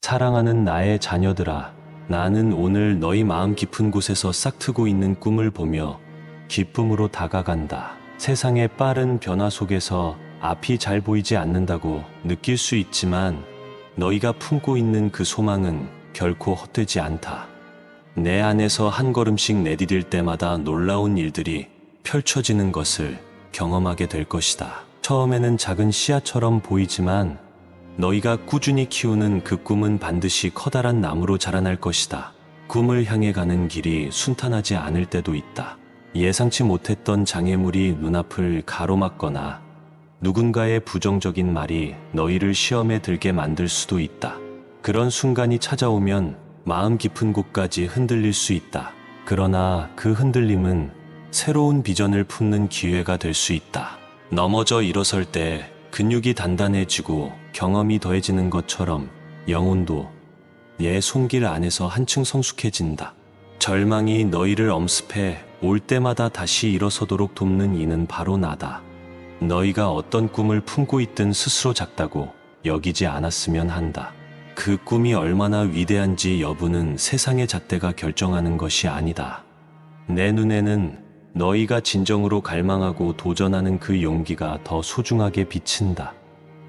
사랑하는 나의 자녀들아, 나는 오늘 너희 마음 깊은 곳에서 싹트고 있는 꿈을 보며 기쁨으로 다가간다. 세상의 빠른 변화 속에서 앞이 잘 보이지 않는다고 느낄 수 있지만 너희가 품고 있는 그 소망은 결코 헛되지 않다. 내 안에서 한 걸음씩 내디딜 때마다 놀라운 일들이 펼쳐지는 것을 경험하게 될 것이다. 처음에는 작은 씨앗처럼 보이지만 너희가 꾸준히 키우는 그 꿈은 반드시 커다란 나무로 자라날 것이다. 꿈을 향해 가는 길이 순탄하지 않을 때도 있다. 예상치 못했던 장애물이 눈앞을 가로막거나 누군가의 부정적인 말이 너희를 시험에 들게 만들 수도 있다. 그런 순간이 찾아오면 마음 깊은 곳까지 흔들릴 수 있다. 그러나 그 흔들림은 새로운 비전을 품는 기회가 될 수 있다. 넘어져 일어설 때 근육이 단단해지고 경험이 더해지는 것처럼 영혼도 내 손길 안에서 한층 성숙해진다. 절망이 너희를 엄습해 올 때마다 다시 일어서도록 돕는 이는 바로 나다. 너희가 어떤 꿈을 품고 있든 스스로 작다고 여기지 않았으면 한다. 그 꿈이 얼마나 위대한지 여부는 세상의 잣대가 결정하는 것이 아니다. 내 눈에는 너희가 진정으로 갈망하고 도전하는 그 용기가 더 소중하게 비친다.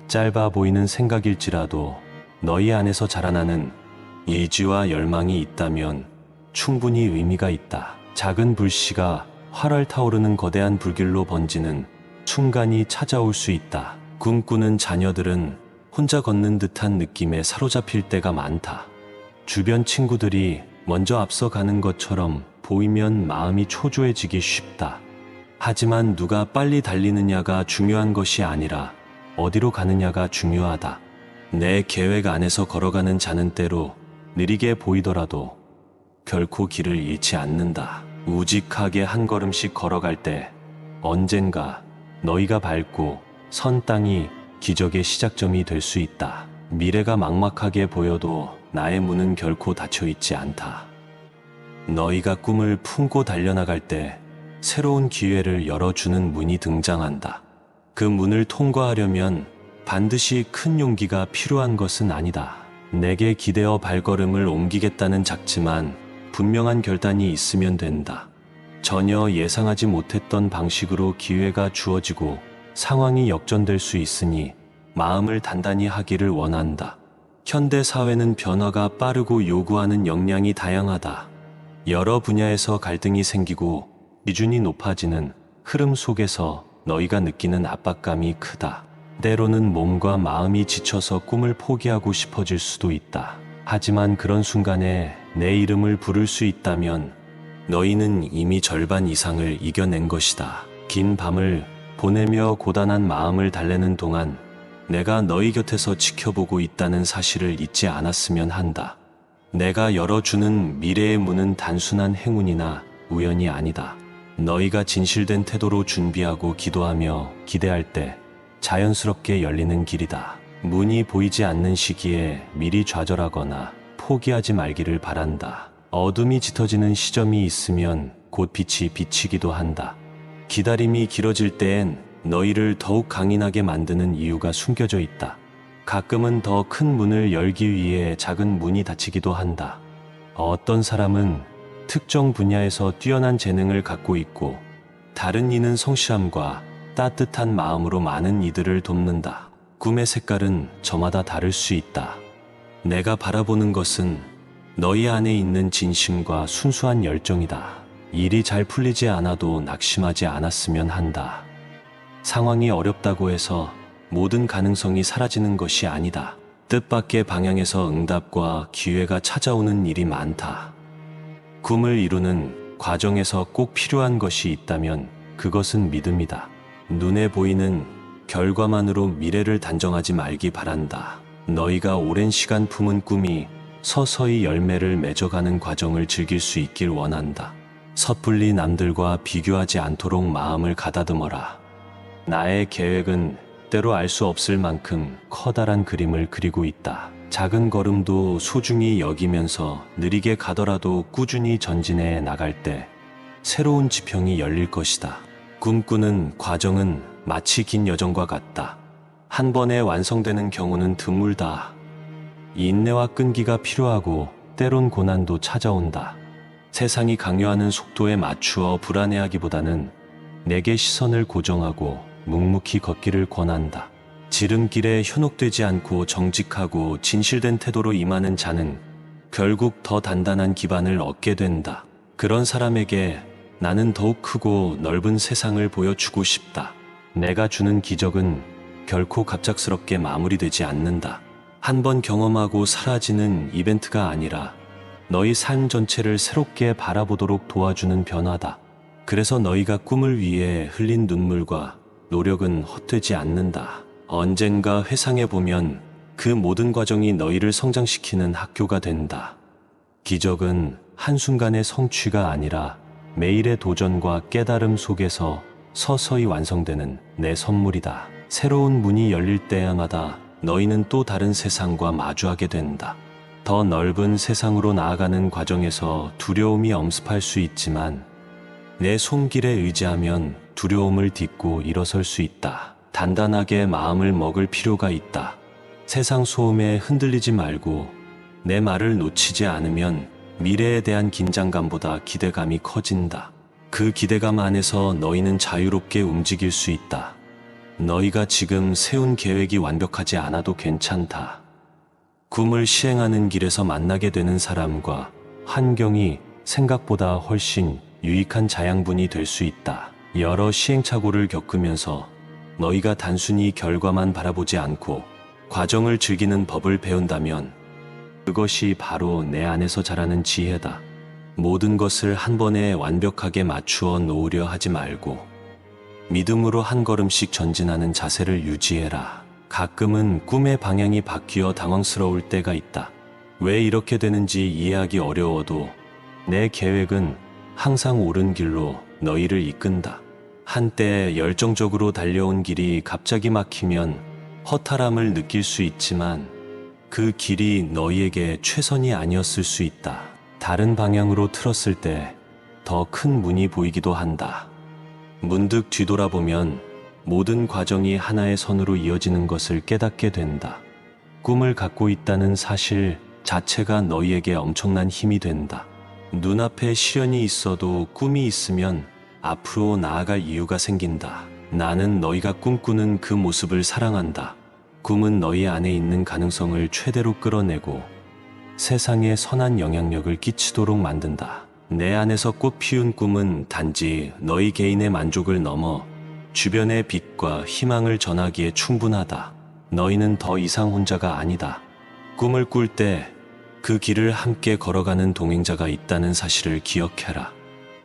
짧아 보이는 생각일지라도 너희 안에서 자라나는 의지와 열망이 있다면 충분히 의미가 있다. 작은 불씨가 활활 타오르는 거대한 불길로 번지는 순간이 찾아올 수 있다. 꿈꾸는 자녀들은 혼자 걷는 듯한 느낌에 사로잡힐 때가 많다. 주변 친구들이 먼저 앞서가는 것처럼 보이면 마음이 초조해지기 쉽다. 하지만 누가 빨리 달리느냐가 중요한 것이 아니라 어디로 가느냐가 중요하다. 내 계획 안에서 걸어가는 자는 때로 느리게 보이더라도 결코 길을 잃지 않는다. 우직하게 한 걸음씩 걸어갈 때 언젠가 너희가 밟고 선 땅이 기적의 시작점이 될 수 있다. 미래가 막막하게 보여도 나의 문은 결코 닫혀 있지 않다. 너희가 꿈을 품고 달려나갈 때 새로운 기회를 열어주는 문이 등장한다. 그 문을 통과하려면 반드시 큰 용기가 필요한 것은 아니다. 내게 기대어 발걸음을 옮기겠다는 작지만 분명한 결단이 있으면 된다. 전혀 예상하지 못했던 방식으로 기회가 주어지고 상황이 역전될 수 있으니 마음을 단단히 하기를 원한다. 현대 사회는 변화가 빠르고 요구하는 역량이 다양하다. 여러 분야에서 갈등이 생기고 기준이 높아지는 흐름 속에서 너희가 느끼는 압박감이 크다. 때로는 몸과 마음이 지쳐서 꿈을 포기하고 싶어질 수도 있다. 하지만 그런 순간에 내 이름을 부를 수 있다면 너희는 이미 절반 이상을 이겨낸 것이다. 긴 밤을 보내며 고단한 마음을 달래는 동안 내가 너희 곁에서 지켜보고 있다는 사실을 잊지 않았으면 한다. 내가 열어주는 미래의 문은 단순한 행운이나 우연이 아니다. 너희가 진실된 태도로 준비하고 기도하며 기대할 때 자연스럽게 열리는 길이다. 문이 보이지 않는 시기에 미리 좌절하거나 포기하지 말기를 바란다. 어둠이 짙어지는 시점이 있으면 곧 빛이 비치기도 한다. 기다림이 길어질 때엔 너희를 더욱 강인하게 만드는 이유가 숨겨져 있다. 가끔은 더 큰 문을 열기 위해 작은 문이 닫히기도 한다. 어떤 사람은 특정 분야에서 뛰어난 재능을 갖고 있고 다른 이는 성실함과 따뜻한 마음으로 많은 이들을 돕는다. 꿈의 색깔은 저마다 다를 수 있다. 내가 바라보는 것은 너희 안에 있는 진심과 순수한 열정이다. 일이 잘 풀리지 않아도 낙심하지 않았으면 한다. 상황이 어렵다고 해서 모든 가능성이 사라지는 것이 아니다. 뜻밖의 방향에서 응답과 기회가 찾아오는 일이 많다. 꿈을 이루는 과정에서 꼭 필요한 것이 있다면 그것은 믿음이다. 눈에 보이는 결과만으로 미래를 단정하지 말기 바란다. 너희가 오랜 시간 품은 꿈이 서서히 열매를 맺어가는 과정을 즐길 수 있길 원한다. 섣불리 남들과 비교하지 않도록 마음을 가다듬어라. 나의 계획은 때로 알 수 없을 만큼 커다란 그림을 그리고 있다. 작은 걸음도 소중히 여기면서 느리게 가더라도 꾸준히 전진해 나갈 때 새로운 지평이 열릴 것이다. 꿈꾸는 과정은 마치 긴 여정과 같다. 한 번에 완성되는 경우는 드물다. 인내와 끈기가 필요하고 때론 고난도 찾아온다. 세상이 강요하는 속도에 맞추어 불안해하기보다는 내게 시선을 고정하고 묵묵히 걷기를 권한다. 지름길에 현혹되지 않고 정직하고 진실된 태도로 임하는 자는 결국 더 단단한 기반을 얻게 된다. 그런 사람에게 나는 더욱 크고 넓은 세상을 보여주고 싶다. 내가 주는 기적은 결코 갑작스럽게 마무리되지 않는다. 한 번 경험하고 사라지는 이벤트가 아니라 너희 삶 전체를 새롭게 바라보도록 도와주는 변화다. 그래서 너희가 꿈을 위해 흘린 눈물과 노력은 헛되지 않는다. 언젠가 회상해보면 그 모든 과정이 너희를 성장시키는 학교가 된다. 기적은 한순간의 성취가 아니라 매일의 도전과 깨달음 속에서 서서히 완성되는 내 선물이다. 새로운 문이 열릴 때마다 너희는 또 다른 세상과 마주하게 된다. 더 넓은 세상으로 나아가는 과정에서 두려움이 엄습할 수 있지만 내 손길에 의지하면 두려움을 딛고 일어설 수 있다. 단단하게 마음을 먹을 필요가 있다. 세상 소음에 흔들리지 말고 내 말을 놓치지 않으면 미래에 대한 긴장감보다 기대감이 커진다. 그 기대감 안에서 너희는 자유롭게 움직일 수 있다. 너희가 지금 세운 계획이 완벽하지 않아도 괜찮다. 꿈을 시행하는 길에서 만나게 되는 사람과 환경이 생각보다 훨씬 유익한 자양분이 될 수 있다. 여러 시행착오를 겪으면서 너희가 단순히 결과만 바라보지 않고 과정을 즐기는 법을 배운다면 그것이 바로 내 안에서 자라는 지혜다. 모든 것을 한 번에 완벽하게 맞추어 놓으려 하지 말고 믿음으로 한 걸음씩 전진하는 자세를 유지해라. 가끔은 꿈의 방향이 바뀌어 당황스러울 때가 있다. 왜 이렇게 되는지 이해하기 어려워도 내 계획은 항상 옳은 길로 너희를 이끈다. 한때 열정적으로 달려온 길이 갑자기 막히면 허탈함을 느낄 수 있지만 그 길이 너희에게 최선이 아니었을 수 있다. 다른 방향으로 틀었을 때 더 큰 문이 보이기도 한다. 문득 뒤돌아보면 모든 과정이 하나의 선으로 이어지는 것을 깨닫게 된다. 꿈을 갖고 있다는 사실 자체가 너희에게 엄청난 힘이 된다. 눈앞에 시련이 있어도 꿈이 있으면 앞으로 나아갈 이유가 생긴다. 나는 너희가 꿈꾸는 그 모습을 사랑한다. 꿈은 너희 안에 있는 가능성을 최대로 끌어내고 세상에 선한 영향력을 끼치도록 만든다. 내 안에서 꽃 피운 꿈은 단지 너희 개인의 만족을 넘어 주변의 빛과 희망을 전하기에 충분하다. 너희는 더 이상 혼자가 아니다. 꿈을 꿀 때 그 길을 함께 걸어가는 동행자가 있다는 사실을 기억해라.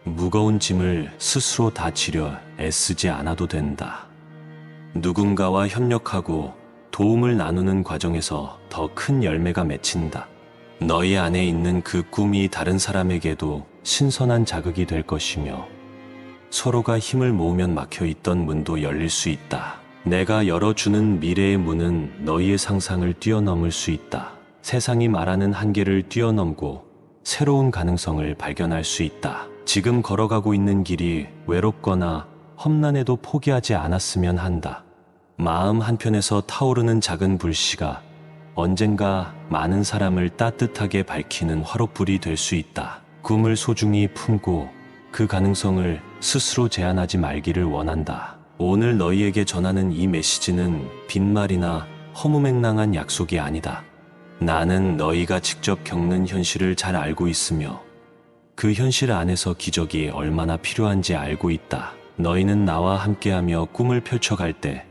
무거운 짐을 스스로 다 지려 애쓰지 않아도 된다. 누군가와 협력하고 도움을 나누는 과정에서 더 큰 열매가 맺힌다. 너희 안에 있는 그 꿈이 다른 사람에게도 신선한 자극이 될 것이며 서로가 힘을 모으면 막혀있던 문도 열릴 수 있다. 내가 열어주는 미래의 문은 너희의 상상을 뛰어넘을 수 있다. 세상이 말하는 한계를 뛰어넘고 새로운 가능성을 발견할 수 있다. 지금 걸어가고 있는 길이 외롭거나 험난해도 포기하지 않았으면 한다. 마음 한편에서 타오르는 작은 불씨가 언젠가 많은 사람을 따뜻하게 밝히는 화롯불이 될 수 있다. 꿈을 소중히 품고 그 가능성을 스스로 제한하지 말기를 원한다. 오늘 너희에게 전하는 이 메시지는 빈말이나 허무맹랑한 약속이 아니다. 나는 너희가 직접 겪는 현실을 잘 알고 있으며 그 현실 안에서 기적이 얼마나 필요한지 알고 있다. 너희는 나와 함께하며 꿈을 펼쳐갈 때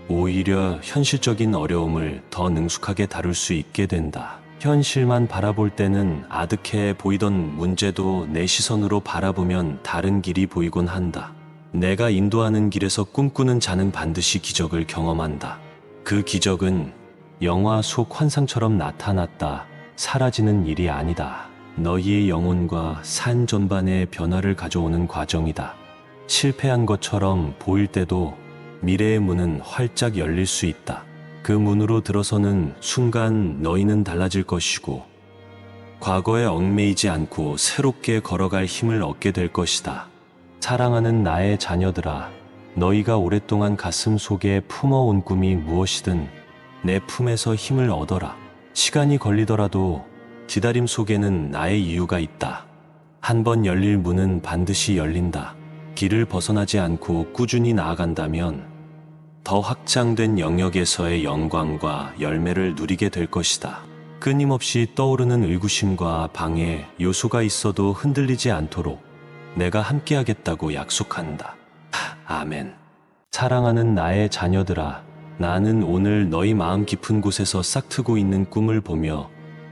오히려 현실적인 어려움을 더 능숙하게 다룰 수 있게 된다. 현실만 바라볼 때는 아득해 보이던 문제도 내 시선으로 바라보면 다른 길이 보이곤 한다. 내가 인도하는 길에서 꿈꾸는 자는 반드시 기적을 경험한다. 그 기적은 영화 속 환상처럼 나타났다 사라지는 일이 아니다. 너희의 영혼과 삶 전반에 변화를 가져오는 과정이다. 실패한 것처럼 보일 때도 미래의 문은 활짝 열릴 수 있다. 그 문으로 들어서는 순간 너희는 달라질 것이고 과거에 얽매이지 않고 새롭게 걸어갈 힘을 얻게 될 것이다. 사랑하는 나의 자녀들아, 너희가 오랫동안 가슴 속에 품어온 꿈이 무엇이든 내 품에서 힘을 얻어라. 시간이 걸리더라도 기다림 속에는 나의 이유가 있다. 한 번 열릴 문은 반드시 열린다. 길을 벗어나지 않고 꾸준히 나아간다면 더 확장된 영역에서의 영광과 열매를 누리게 될 것이다. 끊임없이 떠오르는 의구심과 방해 요소가 있어도 흔들리지 않도록 내가 함께하겠다고 약속한다. 아멘. 사랑하는 나의 자녀들아, 나는 오늘 너희 마음 깊은 곳에서 싹트고 있는 꿈을 보며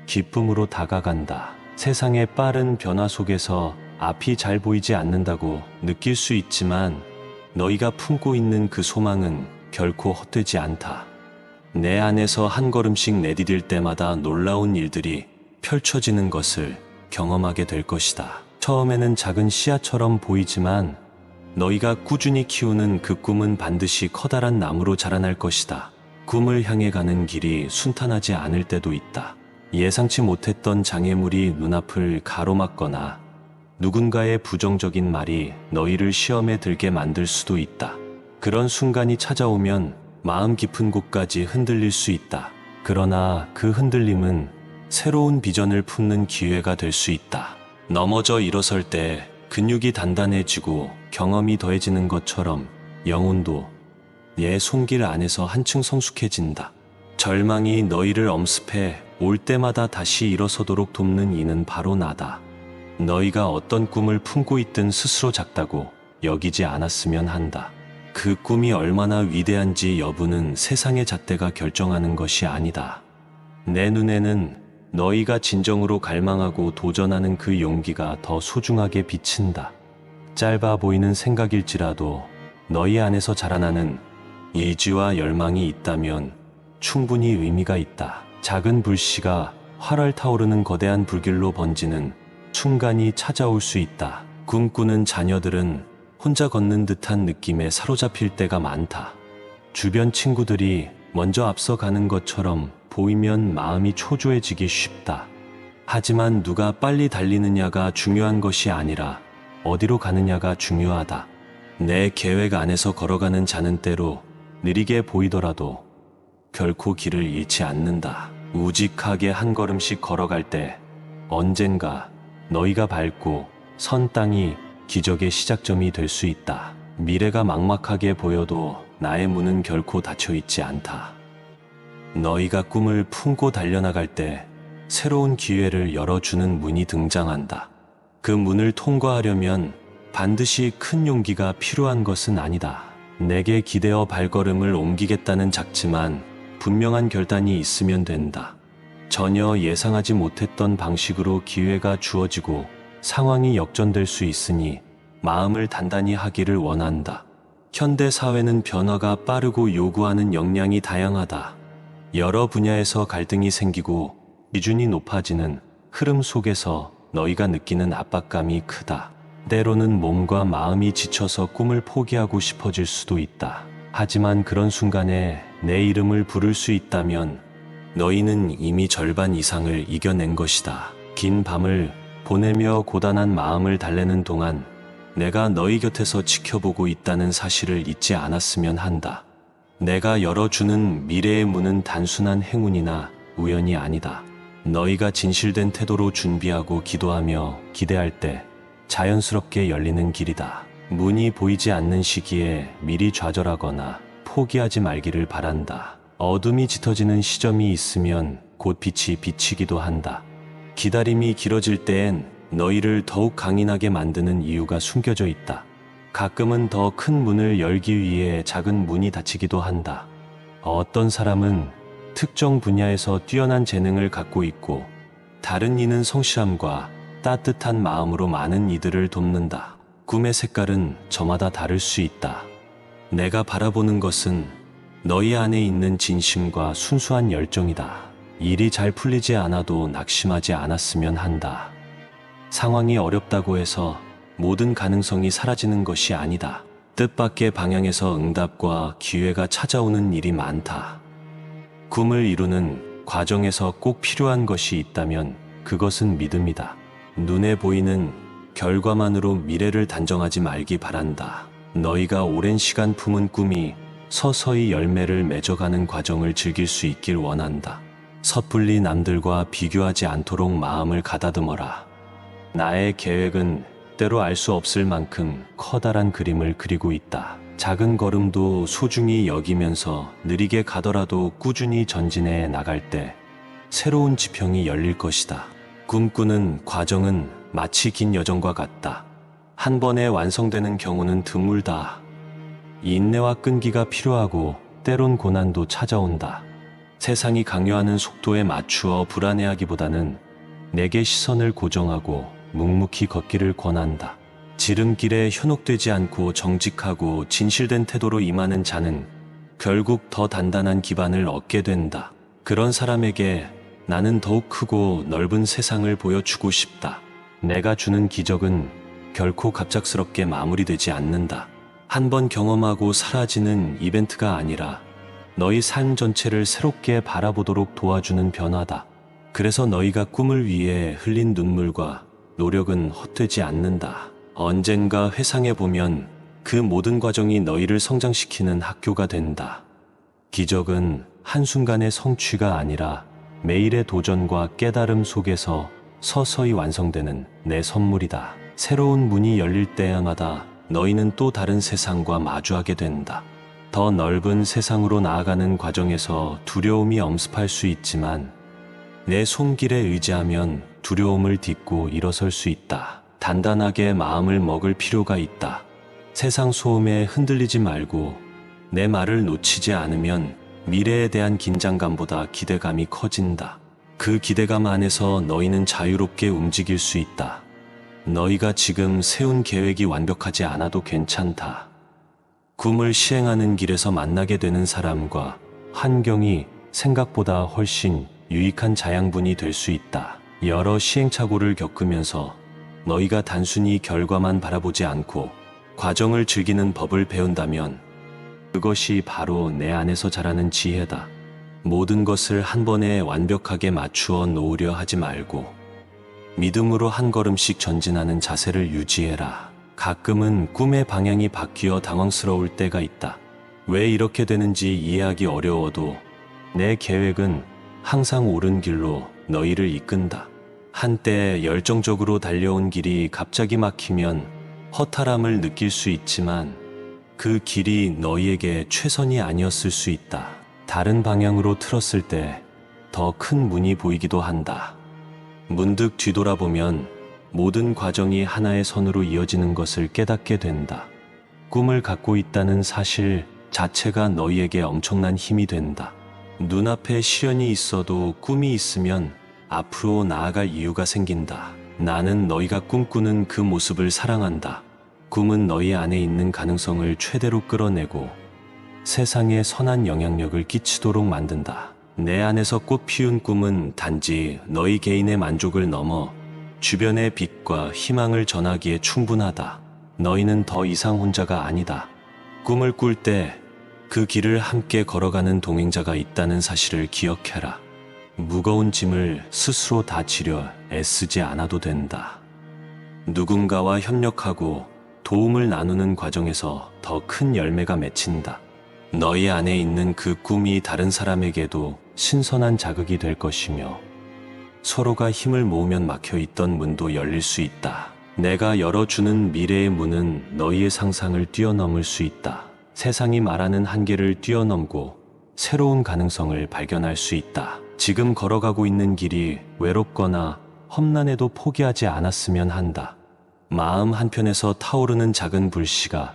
기쁨으로 다가간다. 세상의 빠른 변화 속에서 앞이 잘 보이지 않는다고 느낄 수 있지만 너희가 품고 있는 그 소망은 결코 헛되지 않다. 내 안에서 한 걸음씩 내디딜 때마다 놀라운 일들이 펼쳐지는 것을 경험하게 될 것이다. 처음에는 작은 씨앗처럼 보이지만 너희가 꾸준히 키우는 그 꿈은 반드시 커다란 나무로 자라날 것이다. 꿈을 향해 가는 길이 순탄하지 않을 때도 있다. 예상치 못했던 장애물이 눈앞을 가로막거나 누군가의 부정적인 말이 너희를 시험에 들게 만들 수도 있다. 그런 순간이 찾아오면 마음 깊은 곳까지 흔들릴 수 있다. 그러나 그 흔들림은 새로운 비전을 품는 기회가 될 수 있다. 넘어져 일어설 때 근육이 단단해지고 경험이 더해지는 것처럼 영혼도 내 손길 안에서 한층 성숙해진다. 절망이 너희를 엄습해 올 때마다 다시 일어서도록 돕는 이는 바로 나다. 너희가 어떤 꿈을 품고 있든 스스로 작다고 여기지 않았으면 한다. 그 꿈이 얼마나 위대한지 여부는 세상의 잣대가 결정하는 것이 아니다. 내 눈에는 너희가 진정으로 갈망하고 도전하는 그 용기가 더 소중하게 비친다. 짧아 보이는 생각일지라도 너희 안에서 자라나는 의지와 열망이 있다면 충분히 의미가 있다. 작은 불씨가 활활 타오르는 거대한 불길로 번지는 순간이 찾아올 수 있다. 꿈꾸는 자녀들은 혼자 걷는 듯한 느낌에 사로잡힐 때가 많다. 주변 친구들이 먼저 앞서가는 것처럼 보이면 마음이 초조해지기 쉽다. 하지만 누가 빨리 달리느냐가 중요한 것이 아니라 어디로 가느냐가 중요하다. 내 계획 안에서 걸어가는 자는 때로 느리게 보이더라도 결코 길을 잃지 않는다. 우직하게 한 걸음씩 걸어갈 때 언젠가 너희가 밟고 선 땅이 기적의 시작점이 될 수 있다. 미래가 막막하게 보여도 나의 문은 결코 닫혀 있지 않다. 너희가 꿈을 품고 달려나갈 때 새로운 기회를 열어주는 문이 등장한다. 그 문을 통과하려면 반드시 큰 용기가 필요한 것은 아니다. 내게 기대어 발걸음을 옮기겠다는 작지만 분명한 결단이 있으면 된다. 전혀 예상하지 못했던 방식으로 기회가 주어지고 상황이 역전될 수 있으니 마음을 단단히 하기를 원한다. 현대 사회는 변화가 빠르고 요구하는 역량이 다양하다. 여러 분야에서 갈등이 생기고 기준이 높아지는 흐름 속에서 너희가 느끼는 압박감이 크다. 때로는 몸과 마음이 지쳐서 꿈을 포기하고 싶어질 수도 있다. 하지만 그런 순간에 내 이름을 부를 수 있다면 너희는 이미 절반 이상을 이겨낸 것이다. 긴 밤을 보내며 고단한 마음을 달래는 동안 내가 너희 곁에서 지켜보고 있다는 사실을 잊지 않았으면 한다. 내가 열어주는 미래의 문은 단순한 행운이나 우연이 아니다. 너희가 진실된 태도로 준비하고 기도하며 기대할 때 자연스럽게 열리는 길이다. 문이 보이지 않는 시기에 미리 좌절하거나 포기하지 말기를 바란다. 어둠이 짙어지는 시점이 있으면 곧 빛이 비치기도 한다. 기다림이 길어질 때엔 너희를 더욱 강인하게 만드는 이유가 숨겨져 있다. 가끔은 더 큰 문을 열기 위해 작은 문이 닫히기도 한다. 어떤 사람은 특정 분야에서 뛰어난 재능을 갖고 있고 다른 이는 성실함과 따뜻한 마음으로 많은 이들을 돕는다. 꿈의 색깔은 저마다 다를 수 있다. 내가 바라보는 것은 너희 안에 있는 진심과 순수한 열정이다. 일이 잘 풀리지 않아도 낙심하지 않았으면 한다. 상황이 어렵다고 해서 모든 가능성이 사라지는 것이 아니다. 뜻밖의 방향에서 응답과 기회가 찾아오는 일이 많다. 꿈을 이루는 과정에서 꼭 필요한 것이 있다면 그것은 믿음이다. 눈에 보이는 결과만으로 미래를 단정하지 말기 바란다. 너희가 오랜 시간 품은 꿈이 서서히 열매를 맺어가는 과정을 즐길 수 있길 원한다. 섣불리 남들과 비교하지 않도록 마음을 가다듬어라. 나의 계획은 때로 알 수 없을 만큼 커다란 그림을 그리고 있다. 작은 걸음도 소중히 여기면서 느리게 가더라도 꾸준히 전진해 나갈 때 새로운 지평이 열릴 것이다. 꿈꾸는 과정은 마치 긴 여정과 같다. 한 번에 완성되는 경우는 드물다. 인내와 끈기가 필요하고 때론 고난도 찾아온다. 세상이 강요하는 속도에 맞추어 불안해하기보다는 내게 시선을 고정하고 묵묵히 걷기를 권한다. 지름길에 현혹되지 않고 정직하고 진실된 태도로 임하는 자는 결국 더 단단한 기반을 얻게 된다. 그런 사람에게 나는 더욱 크고 넓은 세상을 보여주고 싶다. 내가 주는 기적은 결코 갑작스럽게 마무리되지 않는다. 한 번 경험하고 사라지는 이벤트가 아니라 너희 삶 전체를 새롭게 바라보도록 도와주는 변화다. 그래서 너희가 꿈을 위해 흘린 눈물과 노력은 헛되지 않는다. 언젠가 회상해보면 그 모든 과정이 너희를 성장시키는 학교가 된다. 기적은 한순간의 성취가 아니라 매일의 도전과 깨달음 속에서 서서히 완성되는 내 선물이다. 새로운 문이 열릴 때마다 너희는 또 다른 세상과 마주하게 된다. 더 넓은 세상으로 나아가는 과정에서 두려움이 엄습할 수 있지만 내 손길에 의지하면 두려움을 딛고 일어설 수 있다. 단단하게 마음을 먹을 필요가 있다. 세상 소음에 흔들리지 말고 내 말을 놓치지 않으면 미래에 대한 긴장감보다 기대감이 커진다. 그 기대감 안에서 너희는 자유롭게 움직일 수 있다. 너희가 지금 세운 계획이 완벽하지 않아도 괜찮다. 꿈을 시행하는 길에서 만나게 되는 사람과 환경이 생각보다 훨씬 유익한 자양분이 될 수 있다. 여러 시행착오를 겪으면서 너희가 단순히 결과만 바라보지 않고 과정을 즐기는 법을 배운다면 그것이 바로 내 안에서 자라는 지혜다. 모든 것을 한 번에 완벽하게 맞추어 놓으려 하지 말고 믿음으로 한 걸음씩 전진하는 자세를 유지해라. 가끔은 꿈의 방향이 바뀌어 당황스러울 때가 있다. 왜 이렇게 되는지 이해하기 어려워도 내 계획은 항상 옳은 길로 너희를 이끈다. 한때 열정적으로 달려온 길이 갑자기 막히면 허탈함을 느낄 수 있지만 그 길이 너희에게 최선이 아니었을 수 있다. 다른 방향으로 틀었을 때 더 큰 문이 보이기도 한다. 문득 뒤돌아보면 모든 과정이 하나의 선으로 이어지는 것을 깨닫게 된다. 꿈을 갖고 있다는 사실 자체가 너희에게 엄청난 힘이 된다. 눈앞에 시련이 있어도 꿈이 있으면 앞으로 나아갈 이유가 생긴다. 나는 너희가 꿈꾸는 그 모습을 사랑한다. 꿈은 너희 안에 있는 가능성을 최대로 끌어내고 세상에 선한 영향력을 끼치도록 만든다. 내 안에서 꽃 피운 꿈은 단지 너희 개인의 만족을 넘어 주변의 빛과 희망을 전하기에 충분하다. 너희는 더 이상 혼자가 아니다. 꿈을 꿀 때 그 길을 함께 걸어가는 동행자가 있다는 사실을 기억해라. 무거운 짐을 스스로 다 지려 애쓰지 않아도 된다. 누군가와 협력하고 도움을 나누는 과정에서 더 큰 열매가 맺힌다. 너희 안에 있는 그 꿈이 다른 사람에게도 신선한 자극이 될 것이며 서로가 힘을 모으면 막혀있던 문도 열릴 수 있다. 내가 열어주는 미래의 문은 너희의 상상을 뛰어넘을 수 있다. 세상이 말하는 한계를 뛰어넘고 새로운 가능성을 발견할 수 있다. 지금 걸어가고 있는 길이 외롭거나 험난해도 포기하지 않았으면 한다. 마음 한편에서 타오르는 작은 불씨가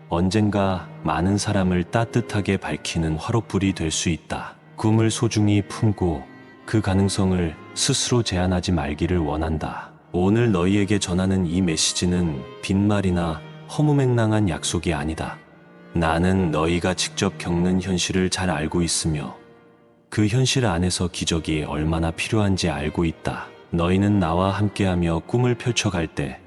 언젠가 많은 사람을 따뜻하게 밝히는 화롯불이 될 수 있다. 꿈을 소중히 품고 그 가능성을 스스로 제한하지 말기를 원한다. 오늘 너희에게 전하는 이 메시지는 빈말이나 허무맹랑한 약속이 아니다. 나는 너희가 직접 겪는 현실을 잘 알고 있으며 그 현실 안에서 기적이 얼마나 필요한지 알고 있다. 너희는 나와 함께하며 꿈을 펼쳐갈 때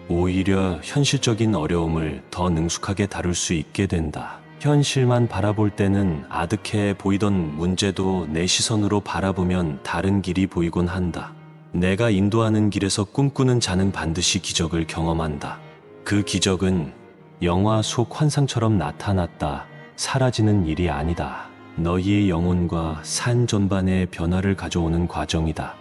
오히려 현실적인 어려움을 더 능숙하게 다룰 수 있게 된다. 현실만 바라볼 때는 아득해 보이던 문제도 내 시선으로 바라보면 다른 길이 보이곤 한다. 내가 인도하는 길에서 꿈꾸는 자는 반드시 기적을 경험한다. 그 기적은 영화 속 환상처럼 나타났다 사라지는 일이 아니다. 너희의 영혼과 산 전반에 변화를 가져오는 과정이다.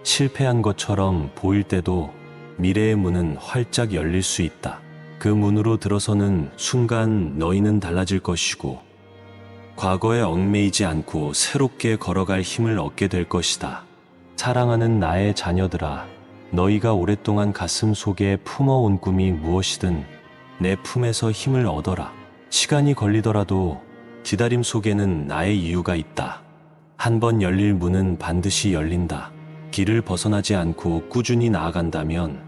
실패한 것처럼 보일 때도 미래의 문은 활짝 열릴 수 있다. 그 문으로 들어서는 순간 너희는 달라질 것이고 과거에 얽매이지 않고 새롭게 걸어갈 힘을 얻게 될 것이다. 사랑하는 나의 자녀들아, 너희가 오랫동안 가슴 속에 품어온 꿈이 무엇이든 내 품에서 힘을 얻어라. 시간이 걸리더라도 기다림 속에는 나의 이유가 있다. 한 번 열릴 문은 반드시 열린다. 길을 벗어나지 않고 꾸준히 나아간다면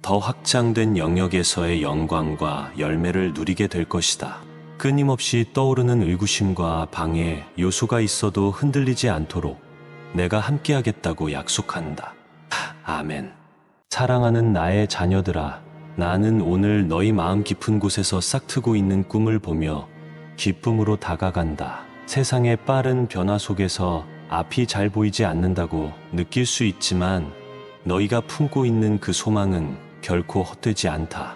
더 확장된 영역에서의 영광과 열매를 누리게 될 것이다. 끊임없이 떠오르는 의구심과 방해, 요소가 있어도 흔들리지 않도록 내가 함께하겠다고 약속한다. 아멘. 사랑하는 나의 자녀들아, 나는 오늘 너희 마음 깊은 곳에서 싹트고 있는 꿈을 보며 기쁨으로 다가간다. 세상의 빠른 변화 속에서 앞이 잘 보이지 않는다고 느낄 수 있지만 너희가 품고 있는 그 소망은 결코 헛되지 않다.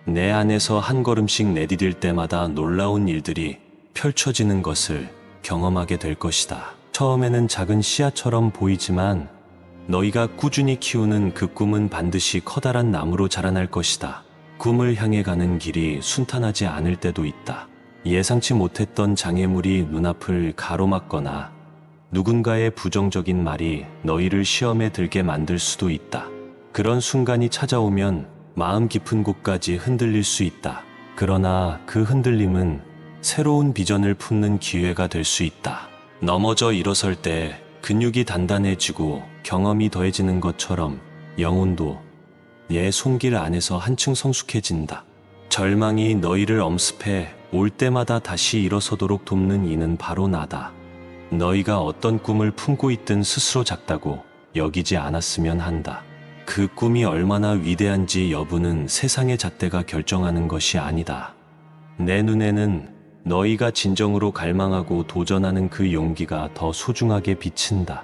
내 안에서 한 걸음씩 내디딜 때마다 놀라운 일들이 펼쳐지는 것을 경험하게 될 것이다. 처음에는 작은 씨앗처럼 보이지만 너희가 꾸준히 키우는 그 꿈은 반드시 커다란 나무로 자라날 것이다. 꿈을 향해 가는 길이 순탄하지 않을 때도 있다. 예상치 못했던 장애물이 눈앞을 가로막거나 누군가의 부정적인 말이 너희를 시험에 들게 만들 수도 있다. 그런 순간이 찾아오면 마음 깊은 곳까지 흔들릴 수 있다. 그러나 그 흔들림은 새로운 비전을 품는 기회가 될 수 있다. 넘어져 일어설 때 근육이 단단해지고 경험이 더해지는 것처럼 영혼도 내 손길 안에서 한층 성숙해진다. 절망이 너희를 엄습해 올 때마다 다시 일어서도록 돕는 이는 바로 나다. 너희가 어떤 꿈을 품고 있든 스스로 작다고 여기지 않았으면 한다. 그 꿈이 얼마나 위대한지 여부는 세상의 잣대가 결정하는 것이 아니다. 내 눈에는 너희가 진정으로 갈망하고 도전하는 그 용기가 더 소중하게 비친다.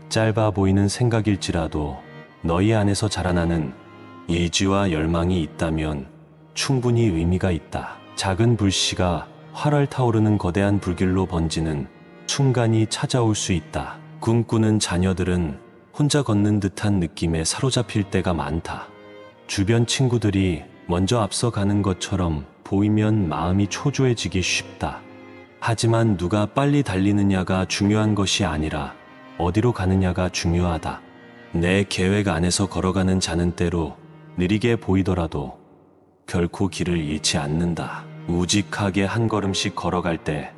짧아 보이는 생각일지라도 너희 안에서 자라나는 예지와 열망이 있다면 충분히 의미가 있다. 작은 불씨가 활활 타오르는 거대한 불길로 번지는 순간이 찾아올 수 있다. 꿈꾸는 자녀들은 혼자 걷는 듯한 느낌에 사로잡힐 때가 많다. 주변 친구들이 먼저 앞서가는 것처럼 보이면 마음이 초조해지기 쉽다. 하지만 누가 빨리 달리느냐가 중요한 것이 아니라 어디로 가느냐가 중요하다. 내 계획 안에서 걸어가는 자는 때로 느리게 보이더라도 결코 길을 잃지 않는다. 우직하게 한 걸음씩 걸어갈 때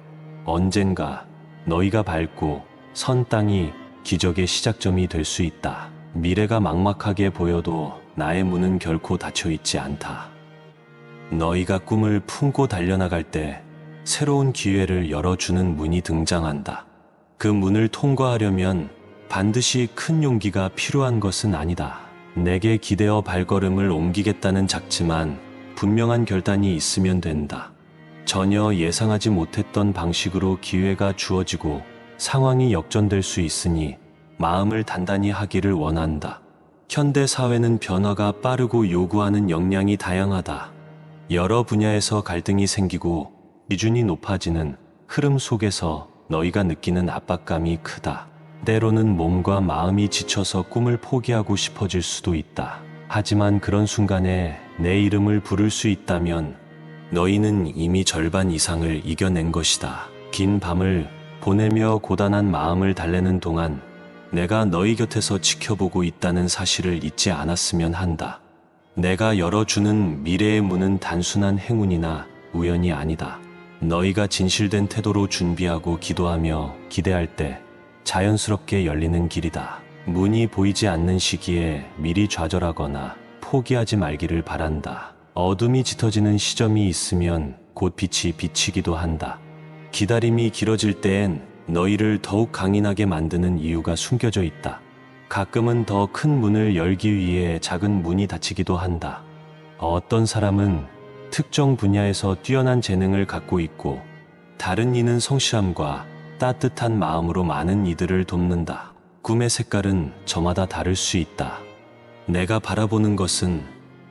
언젠가 너희가 밟고 선 땅이 기적의 시작점이 될 수 있다. 미래가 막막하게 보여도 나의 문은 결코 닫혀 있지 않다. 너희가 꿈을 품고 달려나갈 때 새로운 기회를 열어주는 문이 등장한다. 그 문을 통과하려면 반드시 큰 용기가 필요한 것은 아니다. 내게 기대어 발걸음을 옮기겠다는 작지만 분명한 결단이 있으면 된다. 전혀 예상하지 못했던 방식으로 기회가 주어지고 상황이 역전될 수 있으니 마음을 단단히 하기를 원한다. 현대 사회는 변화가 빠르고 요구하는 역량이 다양하다. 여러 분야에서 갈등이 생기고 기준이 높아지는 흐름 속에서 너희가 느끼는 압박감이 크다. 때로는 몸과 마음이 지쳐서 꿈을 포기하고 싶어질 수도 있다. 하지만 그런 순간에 내 이름을 부를 수 있다면 너희는 이미 절반 이상을 이겨낸 것이다. 긴 밤을 보내며 고단한 마음을 달래는 동안 내가 너희 곁에서 지켜보고 있다는 사실을 잊지 않았으면 한다. 내가 열어주는 미래의 문은 단순한 행운이나 우연이 아니다. 너희가 진실된 태도로 준비하고 기도하며 기대할 때 자연스럽게 열리는 길이다. 문이 보이지 않는 시기에 미리 좌절하거나 포기하지 말기를 바란다. 어둠이 짙어지는 시점이 있으면 곧 빛이 비치기도 한다. 기다림이 길어질 때엔 너희를 더욱 강인하게 만드는 이유가 숨겨져 있다. 가끔은 더 큰 문을 열기 위해 작은 문이 닫히기도 한다. 어떤 사람은 특정 분야에서 뛰어난 재능을 갖고 있고 다른 이는 성실함과 따뜻한 마음으로 많은 이들을 돕는다. 꿈의 색깔은 저마다 다를 수 있다. 내가 바라보는 것은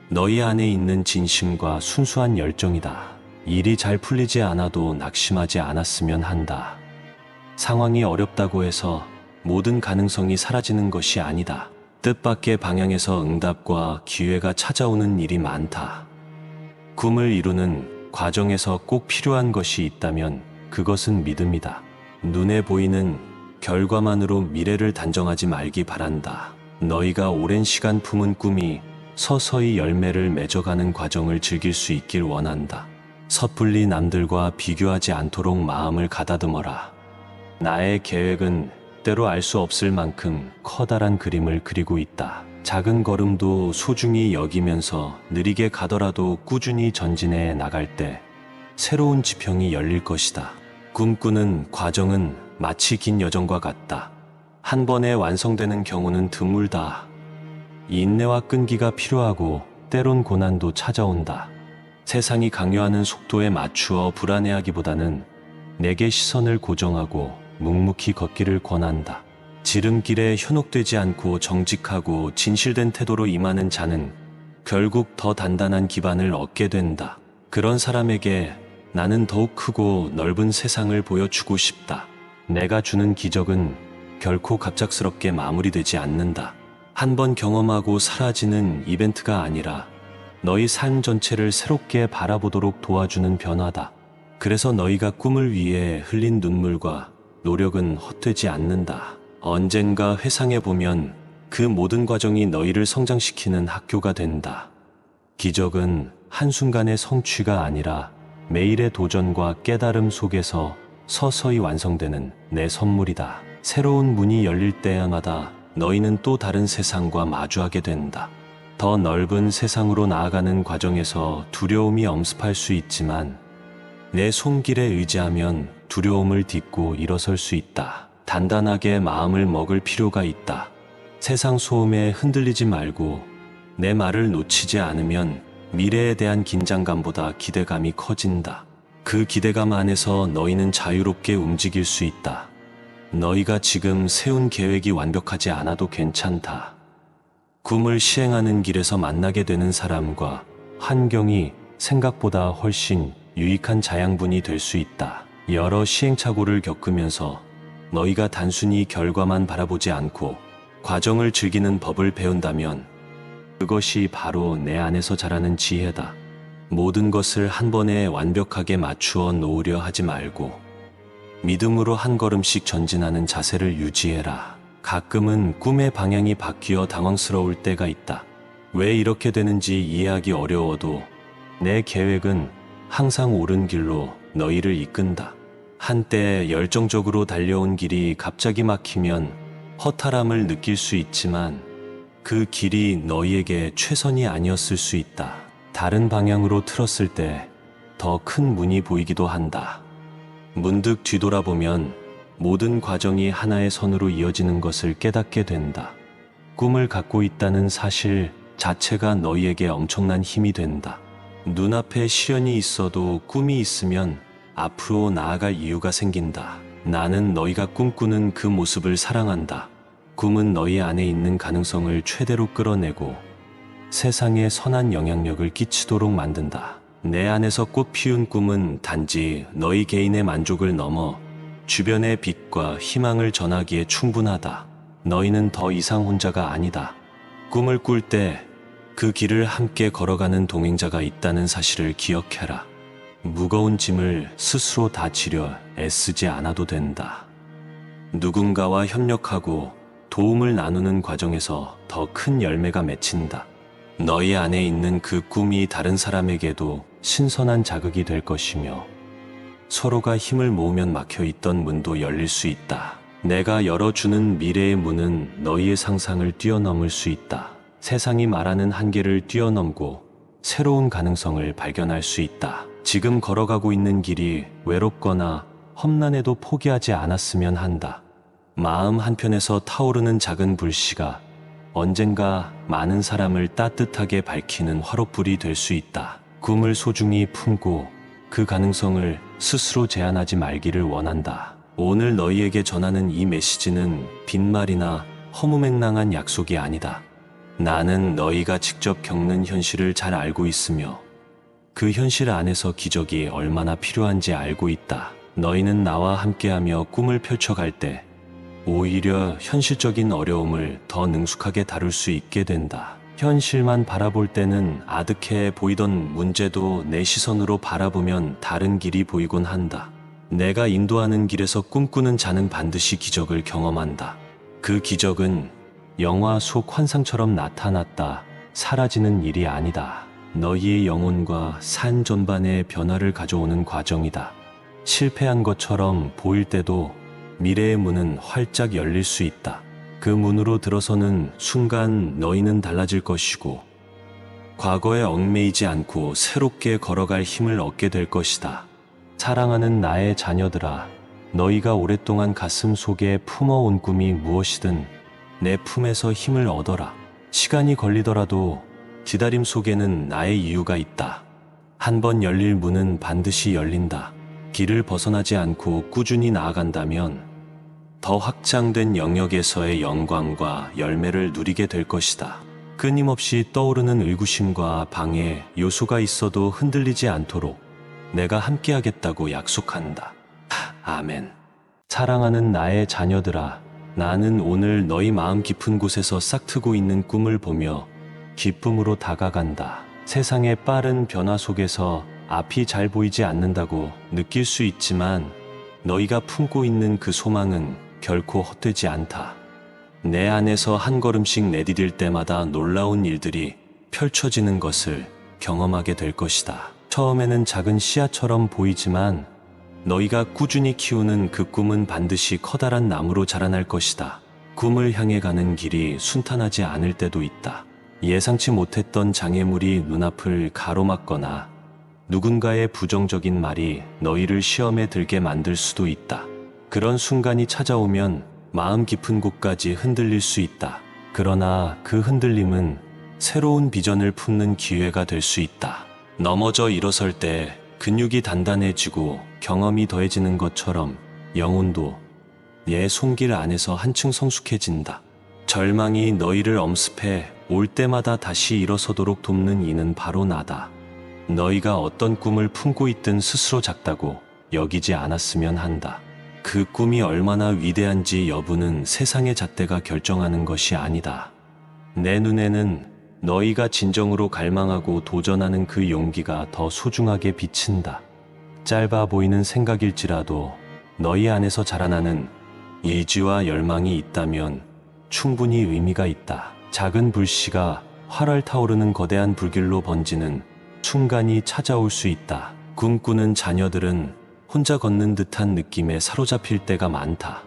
너희 안에 있는 진심과 순수한 열정이다. 일이 잘 풀리지 않아도 낙심하지 않았으면 한다. 상황이 어렵다고 해서 모든 가능성이 사라지는 것이 아니다. 뜻밖의 방향에서 응답과 기회가 찾아오는 일이 많다. 꿈을 이루는 과정에서 꼭 필요한 것이 있다면 그것은 믿음이다. 눈에 보이는 결과만으로 미래를 단정하지 말기 바란다. 너희가 오랜 시간 품은 꿈이 서서히 열매를 맺어가는 과정을 즐길 수 있길 원한다. 섣불리 남들과 비교하지 않도록 마음을 가다듬어라. 나의 계획은 때로 알 수 없을 만큼 커다란 그림을 그리고 있다. 작은 걸음도 소중히 여기면서 느리게 가더라도 꾸준히 전진해 나갈 때 새로운 지평이 열릴 것이다. 꿈꾸는 과정은 마치 긴 여정과 같다. 한 번에 완성되는 경우는 드물다. 인내와 끈기가 필요하고 때론 고난도 찾아온다. 세상이 강요하는 속도에 맞추어 불안해하기보다는 내게 시선을 고정하고 묵묵히 걷기를 권한다. 지름길에 현혹되지 않고 정직하고 진실된 태도로 임하는 자는 결국 더 단단한 기반을 얻게 된다. 그런 사람에게 나는 더욱 크고 넓은 세상을 보여주고 싶다. 내가 주는 기적은 결코 갑작스럽게 마무리되지 않는다. 한 번 경험하고 사라지는 이벤트가 아니라 너희 삶 전체를 새롭게 바라보도록 도와주는 변화다. 그래서 너희가 꿈을 위해 흘린 눈물과 노력은 헛되지 않는다. 언젠가 회상해보면 그 모든 과정이 너희를 성장시키는 학교가 된다. 기적은 한순간의 성취가 아니라 매일의 도전과 깨달음 속에서 서서히 완성되는 내 선물이다. 새로운 문이 열릴 때마다 너희는 또 다른 세상과 마주하게 된다. 더 넓은 세상으로 나아가는 과정에서 두려움이 엄습할 수 있지만 내 손길에 의지하면 두려움을 딛고 일어설 수 있다. 단단하게 마음을 먹을 필요가 있다. 세상 소음에 흔들리지 말고 내 말을 놓치지 않으면 미래에 대한 긴장감보다 기대감이 커진다. 그 기대감 안에서 너희는 자유롭게 움직일 수 있다. 너희가 지금 세운 계획이 완벽하지 않아도 괜찮다. 꿈을 시행하는 길에서 만나게 되는 사람과 환경이 생각보다 훨씬 유익한 자양분이 될 수 있다. 여러 시행착오를 겪으면서 너희가 단순히 결과만 바라보지 않고 과정을 즐기는 법을 배운다면 그것이 바로 내 안에서 자라는 지혜다. 모든 것을 한 번에 완벽하게 맞추어 놓으려 하지 말고 믿음으로 한 걸음씩 전진하는 자세를 유지해라. 가끔은 꿈의 방향이 바뀌어 당황스러울 때가 있다. 왜 이렇게 되는지 이해하기 어려워도 내 계획은 항상 옳은 길로 너희를 이끈다. 한때 열정적으로 달려온 길이 갑자기 막히면 허탈함을 느낄 수 있지만 그 길이 너희에게 최선이 아니었을 수 있다. 다른 방향으로 틀었을 때 더 큰 문이 보이기도 한다. 문득 뒤돌아보면 모든 과정이 하나의 선으로 이어지는 것을 깨닫게 된다. 꿈을 갖고 있다는 사실 자체가 너희에게 엄청난 힘이 된다. 눈앞에 시련이 있어도 꿈이 있으면 앞으로 나아갈 이유가 생긴다. 나는 너희가 꿈꾸는 그 모습을 사랑한다. 꿈은 너희 안에 있는 가능성을 최대로 끌어내고 세상에 선한 영향력을 끼치도록 만든다. 내 안에서 꽃 피운 꿈은 단지 너희 개인의 만족을 넘어 주변의 빛과 희망을 전하기에 충분하다. 너희는 더 이상 혼자가 아니다. 꿈을 꿀 때 그 길을 함께 걸어가는 동행자가 있다는 사실을 기억해라. 무거운 짐을 스스로 다 지려 애쓰지 않아도 된다. 누군가와 협력하고 도움을 나누는 과정에서 더 큰 열매가 맺힌다. 너희 안에 있는 그 꿈이 다른 사람에게도 신선한 자극이 될 것이며 서로가 힘을 모으면 막혀있던 문도 열릴 수 있다. 내가 열어주는 미래의 문은 너희의 상상을 뛰어넘을 수 있다. 세상이 말하는 한계를 뛰어넘고 새로운 가능성을 발견할 수 있다. 지금 걸어가고 있는 길이 외롭거나 험난해도 포기하지 않았으면 한다. 마음 한편에서 타오르는 작은 불씨가 언젠가 많은 사람을 따뜻하게 밝히는 화롯불이 될 수 있다. 꿈을 소중히 품고 그 가능성을 스스로 제한하지 말기를 원한다. 오늘 너희에게 전하는 이 메시지는 빈말이나 허무맹랑한 약속이 아니다. 나는 너희가 직접 겪는 현실을 잘 알고 있으며 그 현실 안에서 기적이 얼마나 필요한지 알고 있다. 너희는 나와 함께하며 꿈을 펼쳐갈 때 오히려 현실적인 어려움을 더 능숙하게 다룰 수 있게 된다. 현실만 바라볼 때는 아득해 보이던 문제도 내 시선으로 바라보면 다른 길이 보이곤 한다. 내가 인도하는 길에서 꿈꾸는 자는 반드시 기적을 경험한다. 그 기적은 영화 속 환상처럼 나타났다 사라지는 일이 아니다. 너희의 영혼과 삶 전반의 변화를 가져오는 과정이다. 실패한 것처럼 보일 때도 미래의 문은 활짝 열릴 수 있다. 그 문으로 들어서는 순간 너희는 달라질 것이고 과거에 얽매이지 않고 새롭게 걸어갈 힘을 얻게 될 것이다. 사랑하는 나의 자녀들아, 너희가 오랫동안 가슴 속에 품어온 꿈이 무엇이든 내 품에서 힘을 얻어라. 시간이 걸리더라도 기다림 속에는 나의 이유가 있다. 한 번 열릴 문은 반드시 열린다. 길을 벗어나지 않고 꾸준히 나아간다면 더 확장된 영역에서의 영광과 열매를 누리게 될 것이다. 끊임없이 떠오르는 의구심과 방해 요소가 있어도 흔들리지 않도록 내가 함께하겠다고 약속한다. 아멘. 사랑하는 나의 자녀들아, 나는 오늘 너희 마음 깊은 곳에서 싹트고 있는 꿈을 보며 기쁨으로 다가간다. 세상의 빠른 변화 속에서 앞이 잘 보이지 않는다고 느낄 수 있지만 너희가 품고 있는 그 소망은 결코 헛되지 않다. 내 안에서 한 걸음씩 내디딜 때마다 놀라운 일들이 펼쳐지는 것을 경험하게 될 것이다. 처음에는 작은 씨앗처럼 보이지만 너희가 꾸준히 키우는 그 꿈은 반드시 커다란 나무로 자라날 것이다. 꿈을 향해 가는 길이 순탄하지 않을 때도 있다. 예상치 못했던 장애물이 눈앞을 가로막거나 누군가의 부정적인 말이 너희를 시험에 들게 만들 수도 있다. 그런 순간이 찾아오면 마음 깊은 곳까지 흔들릴 수 있다. 그러나 그 흔들림은 새로운 비전을 품는 기회가 될 수 있다. 넘어져 일어설 때 근육이 단단해지고 경험이 더해지는 것처럼 영혼도 내 손길 안에서 한층 성숙해진다. 절망이 너희를 엄습해 올 때마다 다시 일어서도록 돕는 이는 바로 나다. 너희가 어떤 꿈을 품고 있든 스스로 작다고 여기지 않았으면 한다. 그 꿈이 얼마나 위대한지 여부는 세상의 잣대가 결정하는 것이 아니다. 내 눈에는 너희가 진정으로 갈망하고 도전하는 그 용기가 더 소중하게 비친다. 짧아 보이는 생각일지라도 너희 안에서 자라나는 의지와 열망이 있다면 충분히 의미가 있다. 작은 불씨가 활활 타오르는 거대한 불길로 번지는 순간이 찾아올 수 있다. 꿈꾸는 자녀들은 혼자 걷는 듯한 느낌에 사로잡힐 때가 많다.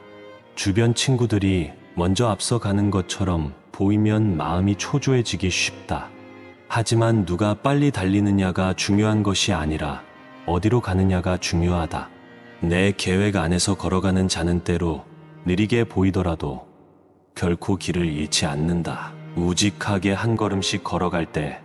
주변 친구들이 먼저 앞서가는 것처럼 보이면 마음이 초조해지기 쉽다. 하지만 누가 빨리 달리느냐가 중요한 것이 아니라 어디로 가느냐가 중요하다. 내 계획 안에서 걸어가는 자는 때로 느리게 보이더라도 결코 길을 잃지 않는다. 우직하게 한 걸음씩 걸어갈 때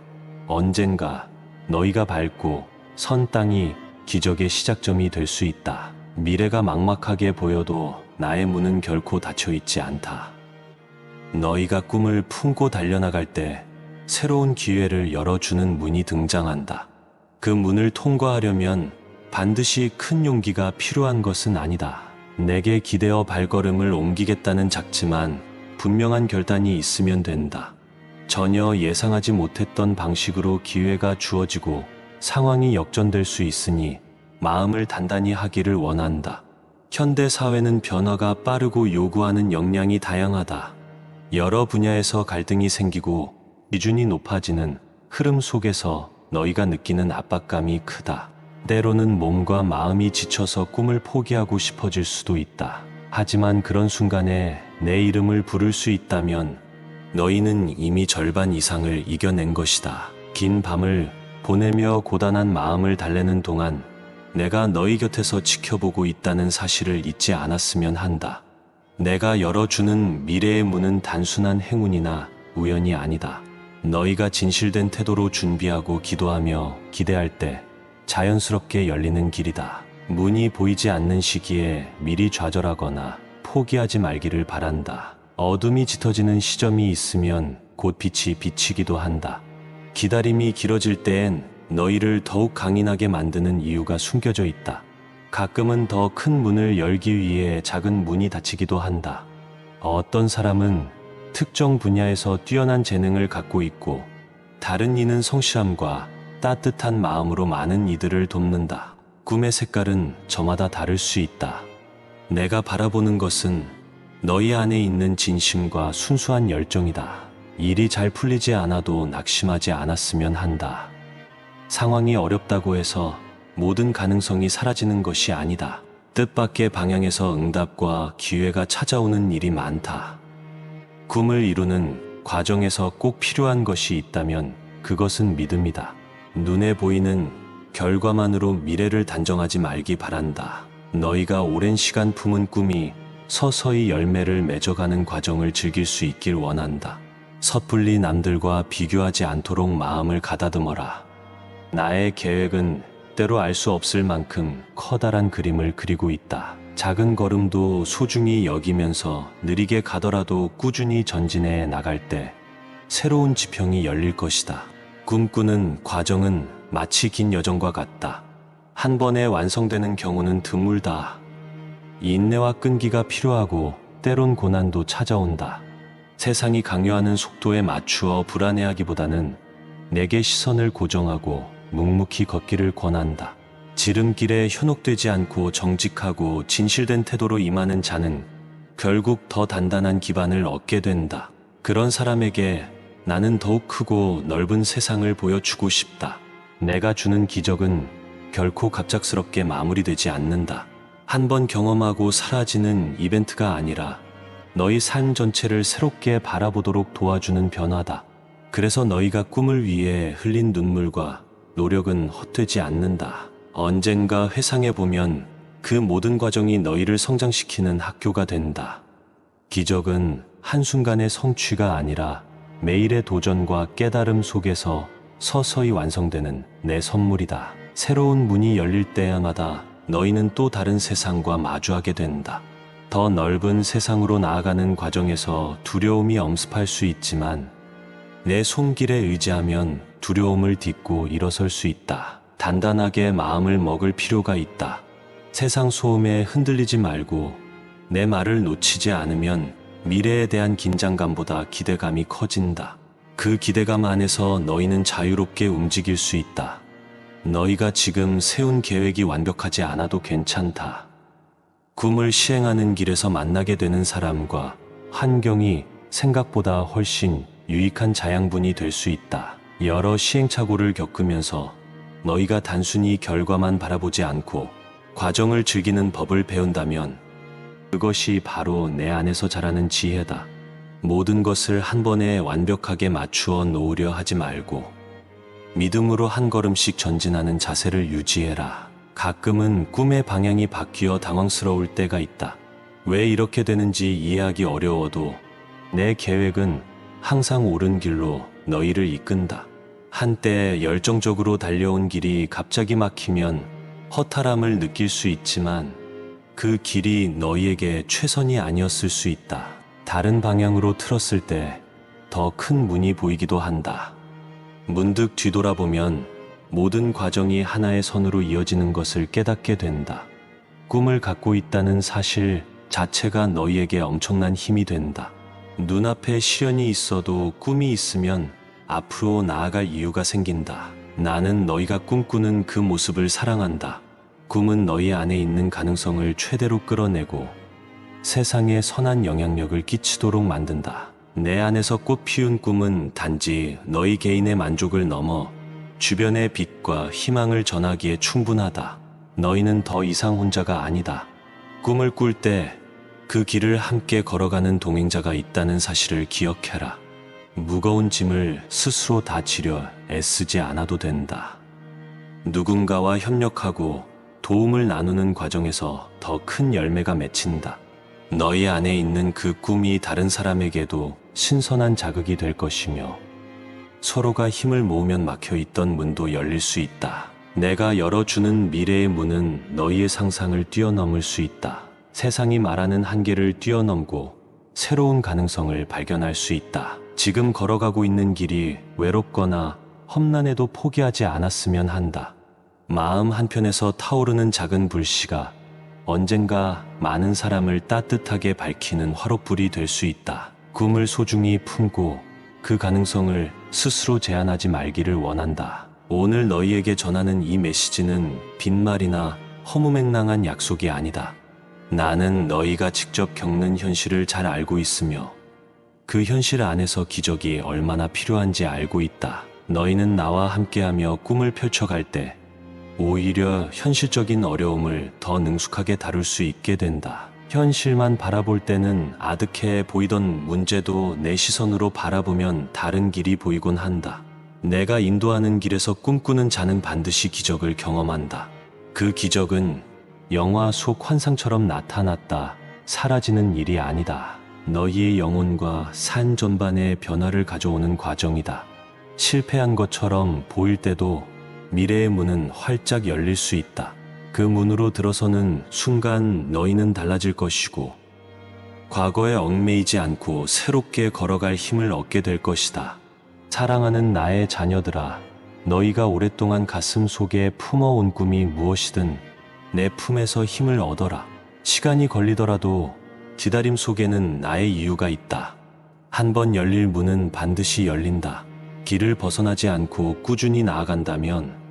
언젠가 너희가 밟고 선 땅이 기적의 시작점이 될 수 있다. 미래가 막막하게 보여도 나의 문은 결코 닫혀 있지 않다. 너희가 꿈을 품고 달려나갈 때 새로운 기회를 열어주는 문이 등장한다. 그 문을 통과하려면 반드시 큰 용기가 필요한 것은 아니다. 내게 기대어 발걸음을 옮기겠다는 작지만 분명한 결단이 있으면 된다. 전혀 예상하지 못했던 방식으로 기회가 주어지고 상황이 역전될 수 있으니 마음을 단단히 하기를 원한다. 현대 사회는 변화가 빠르고 요구하는 역량이 다양하다. 여러 분야에서 갈등이 생기고 기준이 높아지는 흐름 속에서 너희가 느끼는 압박감이 크다. 때로는 몸과 마음이 지쳐서 꿈을 포기하고 싶어질 수도 있다. 하지만 그런 순간에 내 이름을 부를 수 있다면 너희는 이미 절반 이상을 이겨낸 것이다. 긴 밤을 보내며 고단한 마음을 달래는 동안 내가 너희 곁에서 지켜보고 있다는 사실을 잊지 않았으면 한다. 내가 열어주는 미래의 문은 단순한 행운이나 우연이 아니다. 너희가 진실된 태도로 준비하고 기도하며 기대할 때 자연스럽게 열리는 길이다. 문이 보이지 않는 시기에 미리 좌절하거나 포기하지 말기를 바란다. 어둠이 짙어지는 시점이 있으면 곧 빛이 비치기도 한다. 기다림이 길어질 때엔 너희를 더욱 강인하게 만드는 이유가 숨겨져 있다. 가끔은 더 큰 문을 열기 위해 작은 문이 닫히기도 한다. 어떤 사람은 특정 분야에서 뛰어난 재능을 갖고 있고 다른 이는 성실함과 따뜻한 마음으로 많은 이들을 돕는다. 꿈의 색깔은 저마다 다를 수 있다. 내가 바라보는 것은 너희 안에 있는 진심과 순수한 열정이다. 일이 잘 풀리지 않아도 낙심하지 않았으면 한다. 상황이 어렵다고 해서 모든 가능성이 사라지는 것이 아니다. 뜻밖의 방향에서 응답과 기회가 찾아오는 일이 많다. 꿈을 이루는 과정에서 꼭 필요한 것이 있다면 그것은 믿음이다. 눈에 보이는 결과만으로 미래를 단정하지 말기 바란다. 너희가 오랜 시간 품은 꿈이 서서히 열매를 맺어가는 과정을 즐길 수 있길 원한다. 섣불리 남들과 비교하지 않도록 마음을 가다듬어라. 나의 계획은 때로 알 수 없을 만큼 커다란 그림을 그리고 있다. 작은 걸음도 소중히 여기면서 느리게 가더라도 꾸준히 전진해 나갈 때 새로운 지평이 열릴 것이다. 꿈꾸는 과정은 마치 긴 여정과 같다. 한 번에 완성되는 경우는 드물다. 인내와 끈기가 필요하고 때론 고난도 찾아온다. 세상이 강요하는 속도에 맞추어 불안해하기보다는 내게 시선을 고정하고 묵묵히 걷기를 권한다. 지름길에 현혹되지 않고 정직하고 진실된 태도로 임하는 자는 결국 더 단단한 기반을 얻게 된다. 그런 사람에게 나는 더욱 크고 넓은 세상을 보여주고 싶다. 내가 주는 기적은 결코 갑작스럽게 마무리되지 않는다. 한 번 경험하고 사라지는 이벤트가 아니라 너희 삶 전체를 새롭게 바라보도록 도와주는 변화다. 그래서 너희가 꿈을 위해 흘린 눈물과 노력은 헛되지 않는다. 언젠가 회상해보면 그 모든 과정이 너희를 성장시키는 학교가 된다. 기적은 한순간의 성취가 아니라 매일의 도전과 깨달음 속에서 서서히 완성되는 내 선물이다. 새로운 문이 열릴 때마다 너희는 또 다른 세상과 마주하게 된다. 더 넓은 세상으로 나아가는 과정에서 두려움이 엄습할 수 있지만 내 손길에 의지하면 두려움을 딛고 일어설 수 있다. 단단하게 마음을 먹을 필요가 있다. 세상 소음에 흔들리지 말고 내 말을 놓치지 않으면 미래에 대한 긴장감보다 기대감이 커진다. 그 기대감 안에서 너희는 자유롭게 움직일 수 있다. 너희가 지금 세운 계획이 완벽하지 않아도 괜찮다. 꿈을 시행하는 길에서 만나게 되는 사람과 환경이 생각보다 훨씬 유익한 자양분이 될 수 있다. 여러 시행착오를 겪으면서 너희가 단순히 결과만 바라보지 않고 과정을 즐기는 법을 배운다면 그것이 바로 내 안에서 자라는 지혜다. 모든 것을 한 번에 완벽하게 맞추어 놓으려 하지 말고 믿음으로 한 걸음씩 전진하는 자세를 유지해라. 가끔은 꿈의 방향이 바뀌어 당황스러울 때가 있다. 왜 이렇게 되는지 이해하기 어려워도 내 계획은 항상 옳은 길로 너희를 이끈다. 한때 열정적으로 달려온 길이 갑자기 막히면 허탈함을 느낄 수 있지만 그 길이 너희에게 최선이 아니었을 수 있다. 다른 방향으로 틀었을 때 더 큰 문이 보이기도 한다. 문득 뒤돌아보면 모든 과정이 하나의 선으로 이어지는 것을 깨닫게 된다. 꿈을 갖고 있다는 사실 자체가 너희에게 엄청난 힘이 된다. 눈앞에 시련이 있어도 꿈이 있으면 앞으로 나아갈 이유가 생긴다. 나는 너희가 꿈꾸는 그 모습을 사랑한다. 꿈은 너희 안에 있는 가능성을 최대로 끌어내고 세상에 선한 영향력을 끼치도록 만든다. 내 안에서 꽃 피운 꿈은 단지 너희 개인의 만족을 넘어 주변의 빛과 희망을 전하기에 충분하다. 너희는 더 이상 혼자가 아니다. 꿈을 꿀 때 그 길을 함께 걸어가는 동행자가 있다는 사실을 기억해라. 무거운 짐을 스스로 다 지려 애쓰지 않아도 된다. 누군가와 협력하고 도움을 나누는 과정에서 더 큰 열매가 맺힌다. 너희 안에 있는 그 꿈이 다른 사람에게도 신선한 자극이 될 것이며 서로가 힘을 모으면 막혀있던 문도 열릴 수 있다. 내가 열어주는 미래의 문은 너희의 상상을 뛰어넘을 수 있다. 세상이 말하는 한계를 뛰어넘고 새로운 가능성을 발견할 수 있다. 지금 걸어가고 있는 길이 외롭거나 험난해도 포기하지 않았으면 한다. 마음 한편에서 타오르는 작은 불씨가 언젠가 많은 사람을 따뜻하게 밝히는 화롯불이 될 수 있다. 꿈을 소중히 품고 그 가능성을 스스로 제한하지 말기를 원한다. 오늘 너희에게 전하는 이 메시지는 빈말이나 허무맹랑한 약속이 아니다. 나는 너희가 직접 겪는 현실을 잘 알고 있으며 그 현실 안에서 기적이 얼마나 필요한지 알고 있다. 너희는 나와 함께하며 꿈을 펼쳐갈 때 오히려 현실적인 어려움을 더 능숙하게 다룰 수 있게 된다. 현실만 바라볼 때는 아득해 보이던 문제도 내 시선으로 바라보면 다른 길이 보이곤 한다. 내가 인도하는 길에서 꿈꾸는 자는 반드시 기적을 경험한다. 그 기적은 영화 속 환상처럼 나타났다 사라지는 일이 아니다. 너희의 영혼과 삶 전반에 변화를 가져오는 과정이다. 실패한 것처럼 보일 때도 미래의 문은 활짝 열릴 수 있다. 그 문으로 들어서는 순간 너희는 달라질 것이고 과거에 얽매이지 않고 새롭게 걸어갈 힘을 얻게 될 것이다. 사랑하는 나의 자녀들아, 너희가 오랫동안 가슴 속에 품어온 꿈이 무엇이든 내 품에서 힘을 얻어라. 시간이 걸리더라도 기다림 속에는 나의 이유가 있다. 한 번 열릴 문은 반드시 열린다. 길을 벗어나지 않고 꾸준히 나아간다면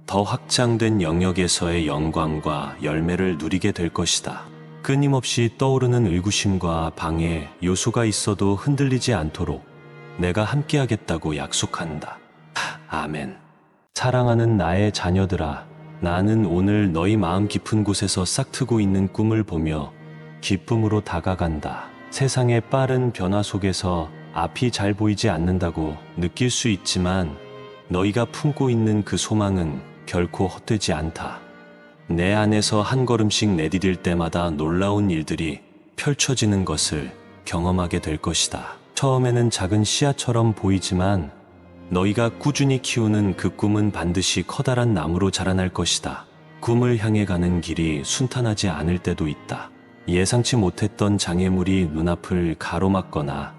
더 확장된 영역에서의 영광과 열매를 누리게 될 것이다. 끊임없이 떠오르는 의구심과 방해 요소가 있어도 흔들리지 않도록 내가 함께하겠다고 약속한다. 아멘. 사랑하는 나의 자녀들아, 나는 오늘 너희 마음 깊은 곳에서 싹트고 있는 꿈을 보며 기쁨으로 다가간다. 세상의 빠른 변화 속에서 앞이 잘 보이지 않는다고 느낄 수 있지만 너희가 품고 있는 그 소망은 결코 헛되지 않다. 내 안에서 한 걸음씩 내디딜 때마다 놀라운 일들이 펼쳐지는 것을 경험하게 될 것이다. 처음에는 작은 씨앗처럼 보이지만 너희가 꾸준히 키우는 그 꿈은 반드시 커다란 나무로 자라날 것이다. 꿈을 향해 가는 길이 순탄하지 않을 때도 있다. 예상치 못했던 장애물이 눈앞을 가로막거나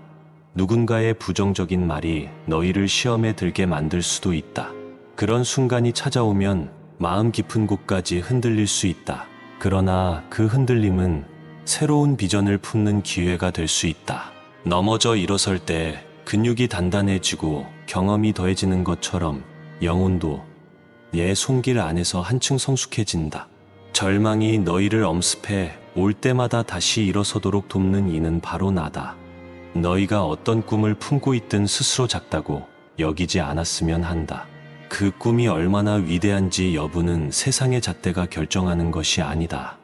누군가의 부정적인 말이 너희를 시험에 들게 만들 수도 있다. 그런 순간이 찾아오면 마음 깊은 곳까지 흔들릴 수 있다. 그러나 그 흔들림은 새로운 비전을 품는 기회가 될 수 있다. 넘어져 일어설 때 근육이 단단해지고 경험이 더해지는 것처럼 영혼도 내 손길 안에서 한층 성숙해진다. 절망이 너희를 엄습해 올 때마다 다시 일어서도록 돕는 이는 바로 나다. 너희가 어떤 꿈을 품고 있든 스스로 작다고 여기지 않았으면 한다. 그 꿈이 얼마나 위대한지 여부는 세상의 잣대가 결정하는 것이 아니다.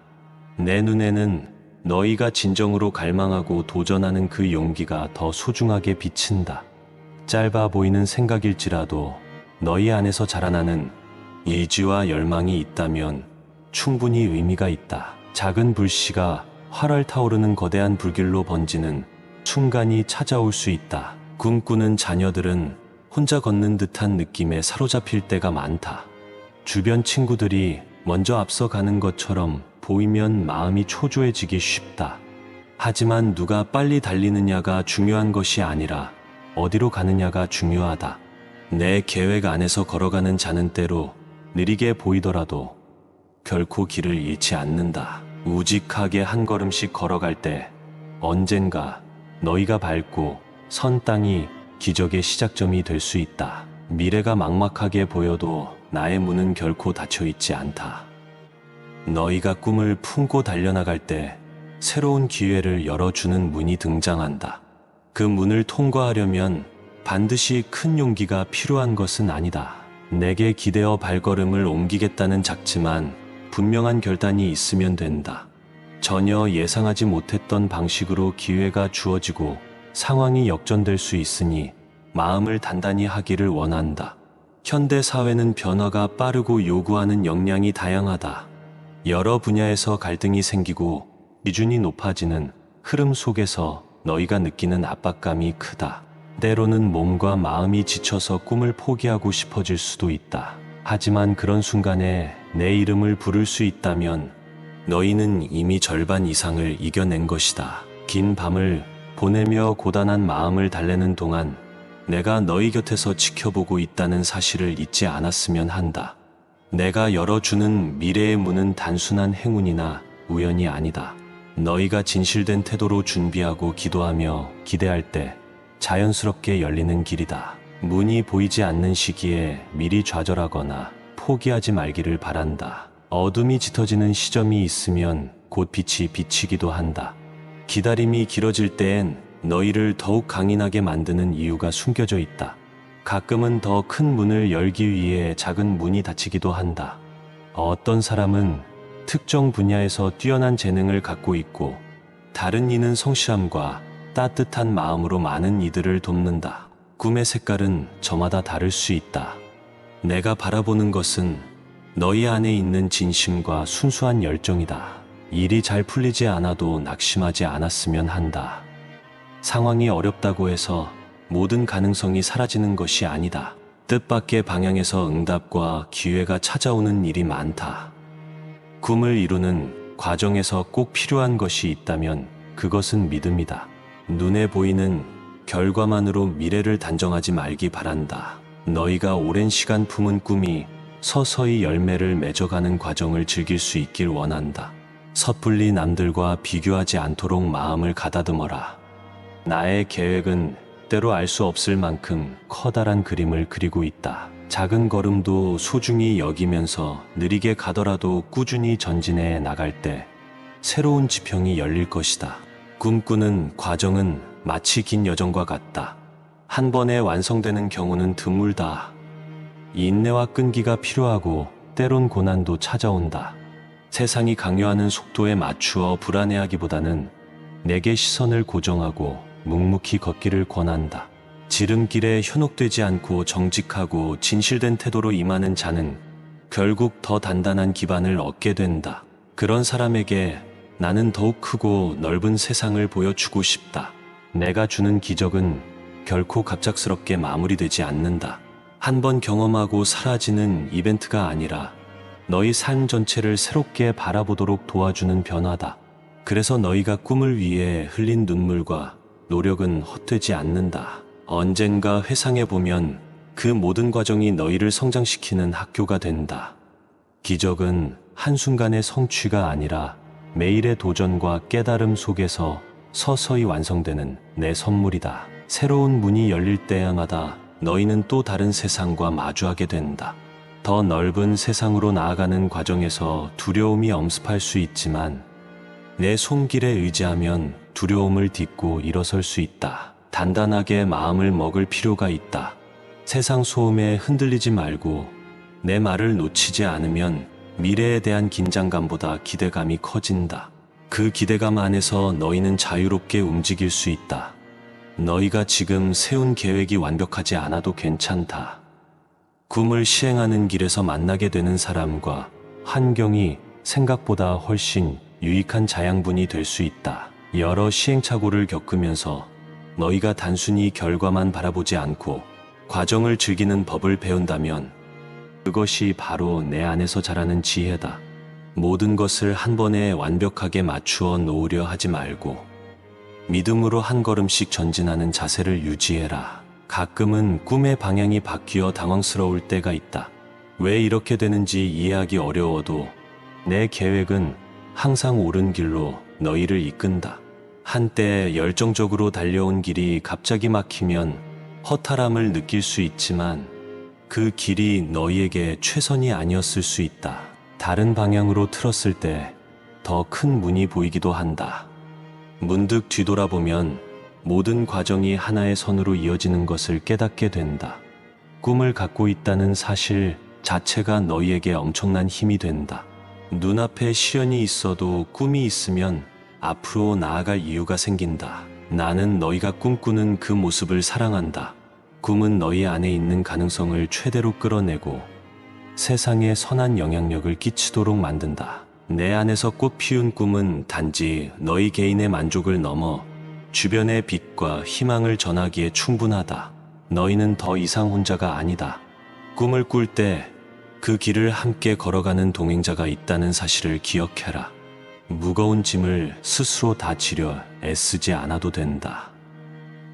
내 눈에는 너희가 진정으로 갈망하고 도전하는 그 용기가 더 소중하게 비친다. 짧아 보이는 생각일지라도 너희 안에서 자라나는 의지와 열망이 있다면 충분히 의미가 있다. 작은 불씨가 활활 타오르는 거대한 불길로 번지는 순간이 찾아올 수 있다. 꿈꾸는 자녀들은 혼자 걷는 듯한 느낌에 사로잡힐 때가 많다. 주변 친구들이 먼저 앞서가는 것처럼 보이면 마음이 초조해지기 쉽다. 하지만 누가 빨리 달리느냐가 중요한 것이 아니라 어디로 가느냐가 중요하다. 내 계획 안에서 걸어가는 자는 때로 느리게 보이더라도 결코 길을 잃지 않는다. 우직하게 한 걸음씩 걸어갈 때 언젠가 너희가 밟고 선 땅이 기적의 시작점이 될 수 있다. 미래가 막막하게 보여도 나의 문은 결코 닫혀 있지 않다. 너희가 꿈을 품고 달려나갈 때 새로운 기회를 열어주는 문이 등장한다. 그 문을 통과하려면 반드시 큰 용기가 필요한 것은 아니다. 내게 기대어 발걸음을 옮기겠다는 작지만 분명한 결단이 있으면 된다. 전혀 예상하지 못했던 방식으로 기회가 주어지고 상황이 역전될 수 있으니 마음을 단단히 하기를 원한다. 현대 사회는 변화가 빠르고 요구하는 역량이 다양하다. 여러 분야에서 갈등이 생기고 기준이 높아지는 흐름 속에서 너희가 느끼는 압박감이 크다. 때로는 몸과 마음이 지쳐서 꿈을 포기하고 싶어질 수도 있다. 하지만 그런 순간에 내 이름을 부를 수 있다면 너희는 이미 절반 이상을 이겨낸 것이다. 긴 밤을 보내며 고단한 마음을 달래는 동안 내가 너희 곁에서 지켜보고 있다는 사실을 잊지 않았으면 한다. 내가 열어주는 미래의 문은 단순한 행운이나 우연이 아니다. 너희가 진실된 태도로 준비하고 기도하며 기대할 때 자연스럽게 열리는 길이다. 문이 보이지 않는 시기에 미리 좌절하거나 포기하지 말기를 바란다. 어둠이 짙어지는 시점이 있으면 곧 빛이 비치기도 한다. 기다림이 길어질 때엔 너희를 더욱 강인하게 만드는 이유가 숨겨져 있다. 가끔은 더 큰 문을 열기 위해 작은 문이 닫히기도 한다. 어떤 사람은 특정 분야에서 뛰어난 재능을 갖고 있고 다른 이는 성실함과 따뜻한 마음으로 많은 이들을 돕는다. 꿈의 색깔은 저마다 다를 수 있다. 내가 바라보는 것은 너희 안에 있는 진심과 순수한 열정이다. 일이 잘 풀리지 않아도 낙심하지 않았으면 한다. 상황이 어렵다고 해서 모든 가능성이 사라지는 것이 아니다. 뜻밖의 방향에서 응답과 기회가 찾아오는 일이 많다. 꿈을 이루는 과정에서 꼭 필요한 것이 있다면 그것은 믿음이다. 눈에 보이는 결과만으로 미래를 단정하지 말기 바란다. 너희가 오랜 시간 품은 꿈이 서서히 열매를 맺어가는 과정을 즐길 수 있길 원한다. 섣불리 남들과 비교하지 않도록 마음을 가다듬어라. 나의 계획은 때로 알 수 없을 만큼 커다란 그림을 그리고 있다. 작은 걸음도 소중히 여기면서 느리게 가더라도 꾸준히 전진해 나갈 때 새로운 지평이 열릴 것이다. 꿈꾸는 과정은 마치 긴 여정과 같다. 한 번에 완성되는 경우는 드물다. 인내와 끈기가 필요하고 때론 고난도 찾아온다. 세상이 강요하는 속도에 맞추어 불안해하기보다는 내게 시선을 고정하고 묵묵히 걷기를 권한다. 지름길에 현혹되지 않고 정직하고 진실된 태도로 임하는 자는 결국 더 단단한 기반을 얻게 된다. 그런 사람에게 나는 더욱 크고 넓은 세상을 보여주고 싶다. 내가 주는 기적은 결코 갑작스럽게 마무리되지 않는다. 한 번 경험하고 사라지는 이벤트가 아니라 너희 삶 전체를 새롭게 바라보도록 도와주는 변화다. 그래서 너희가 꿈을 위해 흘린 눈물과 노력은 헛되지 않는다. 언젠가 회상해보면 그 모든 과정이 너희를 성장시키는 학교가 된다. 기적은 한순간의 성취가 아니라 매일의 도전과 깨달음 속에서 서서히 완성되는 내 선물이다. 새로운 문이 열릴 때마다 너희는 또 다른 세상과 마주하게 된다. 더 넓은 세상으로 나아가는 과정에서 두려움이 엄습할 수 있지만 내 손길에 의지하면 두려움을 딛고 일어설 수 있다. 단단하게 마음을 먹을 필요가 있다. 세상 소음에 흔들리지 말고 내 말을 놓치지 않으면 미래에 대한 긴장감보다 기대감이 커진다. 그 기대감 안에서 너희는 자유롭게 움직일 수 있다. 너희가 지금 세운 계획이 완벽하지 않아도 괜찮다. 꿈을 시행하는 길에서 만나게 되는 사람과 환경이 생각보다 훨씬 유익한 자양분이 될 수 있다. 여러 시행착오를 겪으면서 너희가 단순히 결과만 바라보지 않고 과정을 즐기는 법을 배운다면 그것이 바로 내 안에서 자라는 지혜다. 모든 것을 한 번에 완벽하게 맞추어 놓으려 하지 말고 믿음으로 한 걸음씩 전진하는 자세를 유지해라. 가끔은 꿈의 방향이 바뀌어 당황스러울 때가 있다. 왜 이렇게 되는지 이해하기 어려워도 내 계획은 항상 옳은 길로 너희를 이끈다. 한때 열정적으로 달려온 길이 갑자기 막히면 허탈함을 느낄 수 있지만 그 길이 너희에게 최선이 아니었을 수 있다. 다른 방향으로 틀었을 때 더 큰 문이 보이기도 한다. 문득 뒤돌아보면 모든 과정이 하나의 선으로 이어지는 것을 깨닫게 된다. 꿈을 갖고 있다는 사실 자체가 너희에게 엄청난 힘이 된다. 눈앞에 시련이 있어도 꿈이 있으면 앞으로 나아갈 이유가 생긴다. 나는 너희가 꿈꾸는 그 모습을 사랑한다. 꿈은 너희 안에 있는 가능성을 최대로 끌어내고 세상에 선한 영향력을 끼치도록 만든다. 내 안에서 꽃 피운 꿈은 단지 너희 개인의 만족을 넘어 주변의 빛과 희망을 전하기에 충분하다. 너희는 더 이상 혼자가 아니다. 꿈을 꿀 때 그 길을 함께 걸어가는 동행자가 있다는 사실을 기억해라. 무거운 짐을 스스로 다 지려 애쓰지 않아도 된다.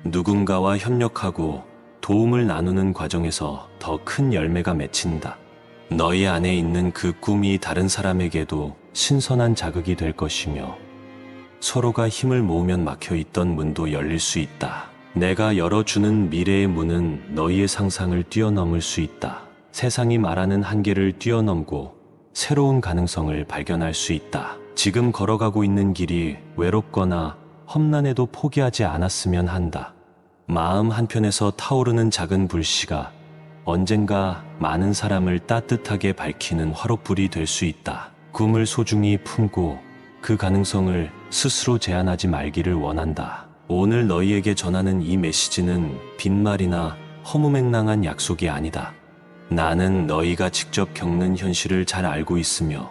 누군가와 협력하고 도움을 나누는 과정에서 더 큰 열매가 맺힌다. 너희 안에 있는 그 꿈이 다른 사람에게도 신선한 자극이 될 것이며 서로가 힘을 모으면 막혀있던 문도 열릴 수 있다. 내가 열어주는 미래의 문은 너희의 상상을 뛰어넘을 수 있다. 세상이 말하는 한계를 뛰어넘고 새로운 가능성을 발견할 수 있다. 지금 걸어가고 있는 길이 외롭거나 험난해도 포기하지 않았으면 한다. 마음 한편에서 타오르는 작은 불씨가 언젠가 많은 사람을 따뜻하게 밝히는 화롯불이 될 수 있다. 꿈을 소중히 품고 그 가능성을 스스로 제한하지 말기를 원한다. 오늘 너희에게 전하는 이 메시지는 빈말이나 허무맹랑한 약속이 아니다. 나는 너희가 직접 겪는 현실을 잘 알고 있으며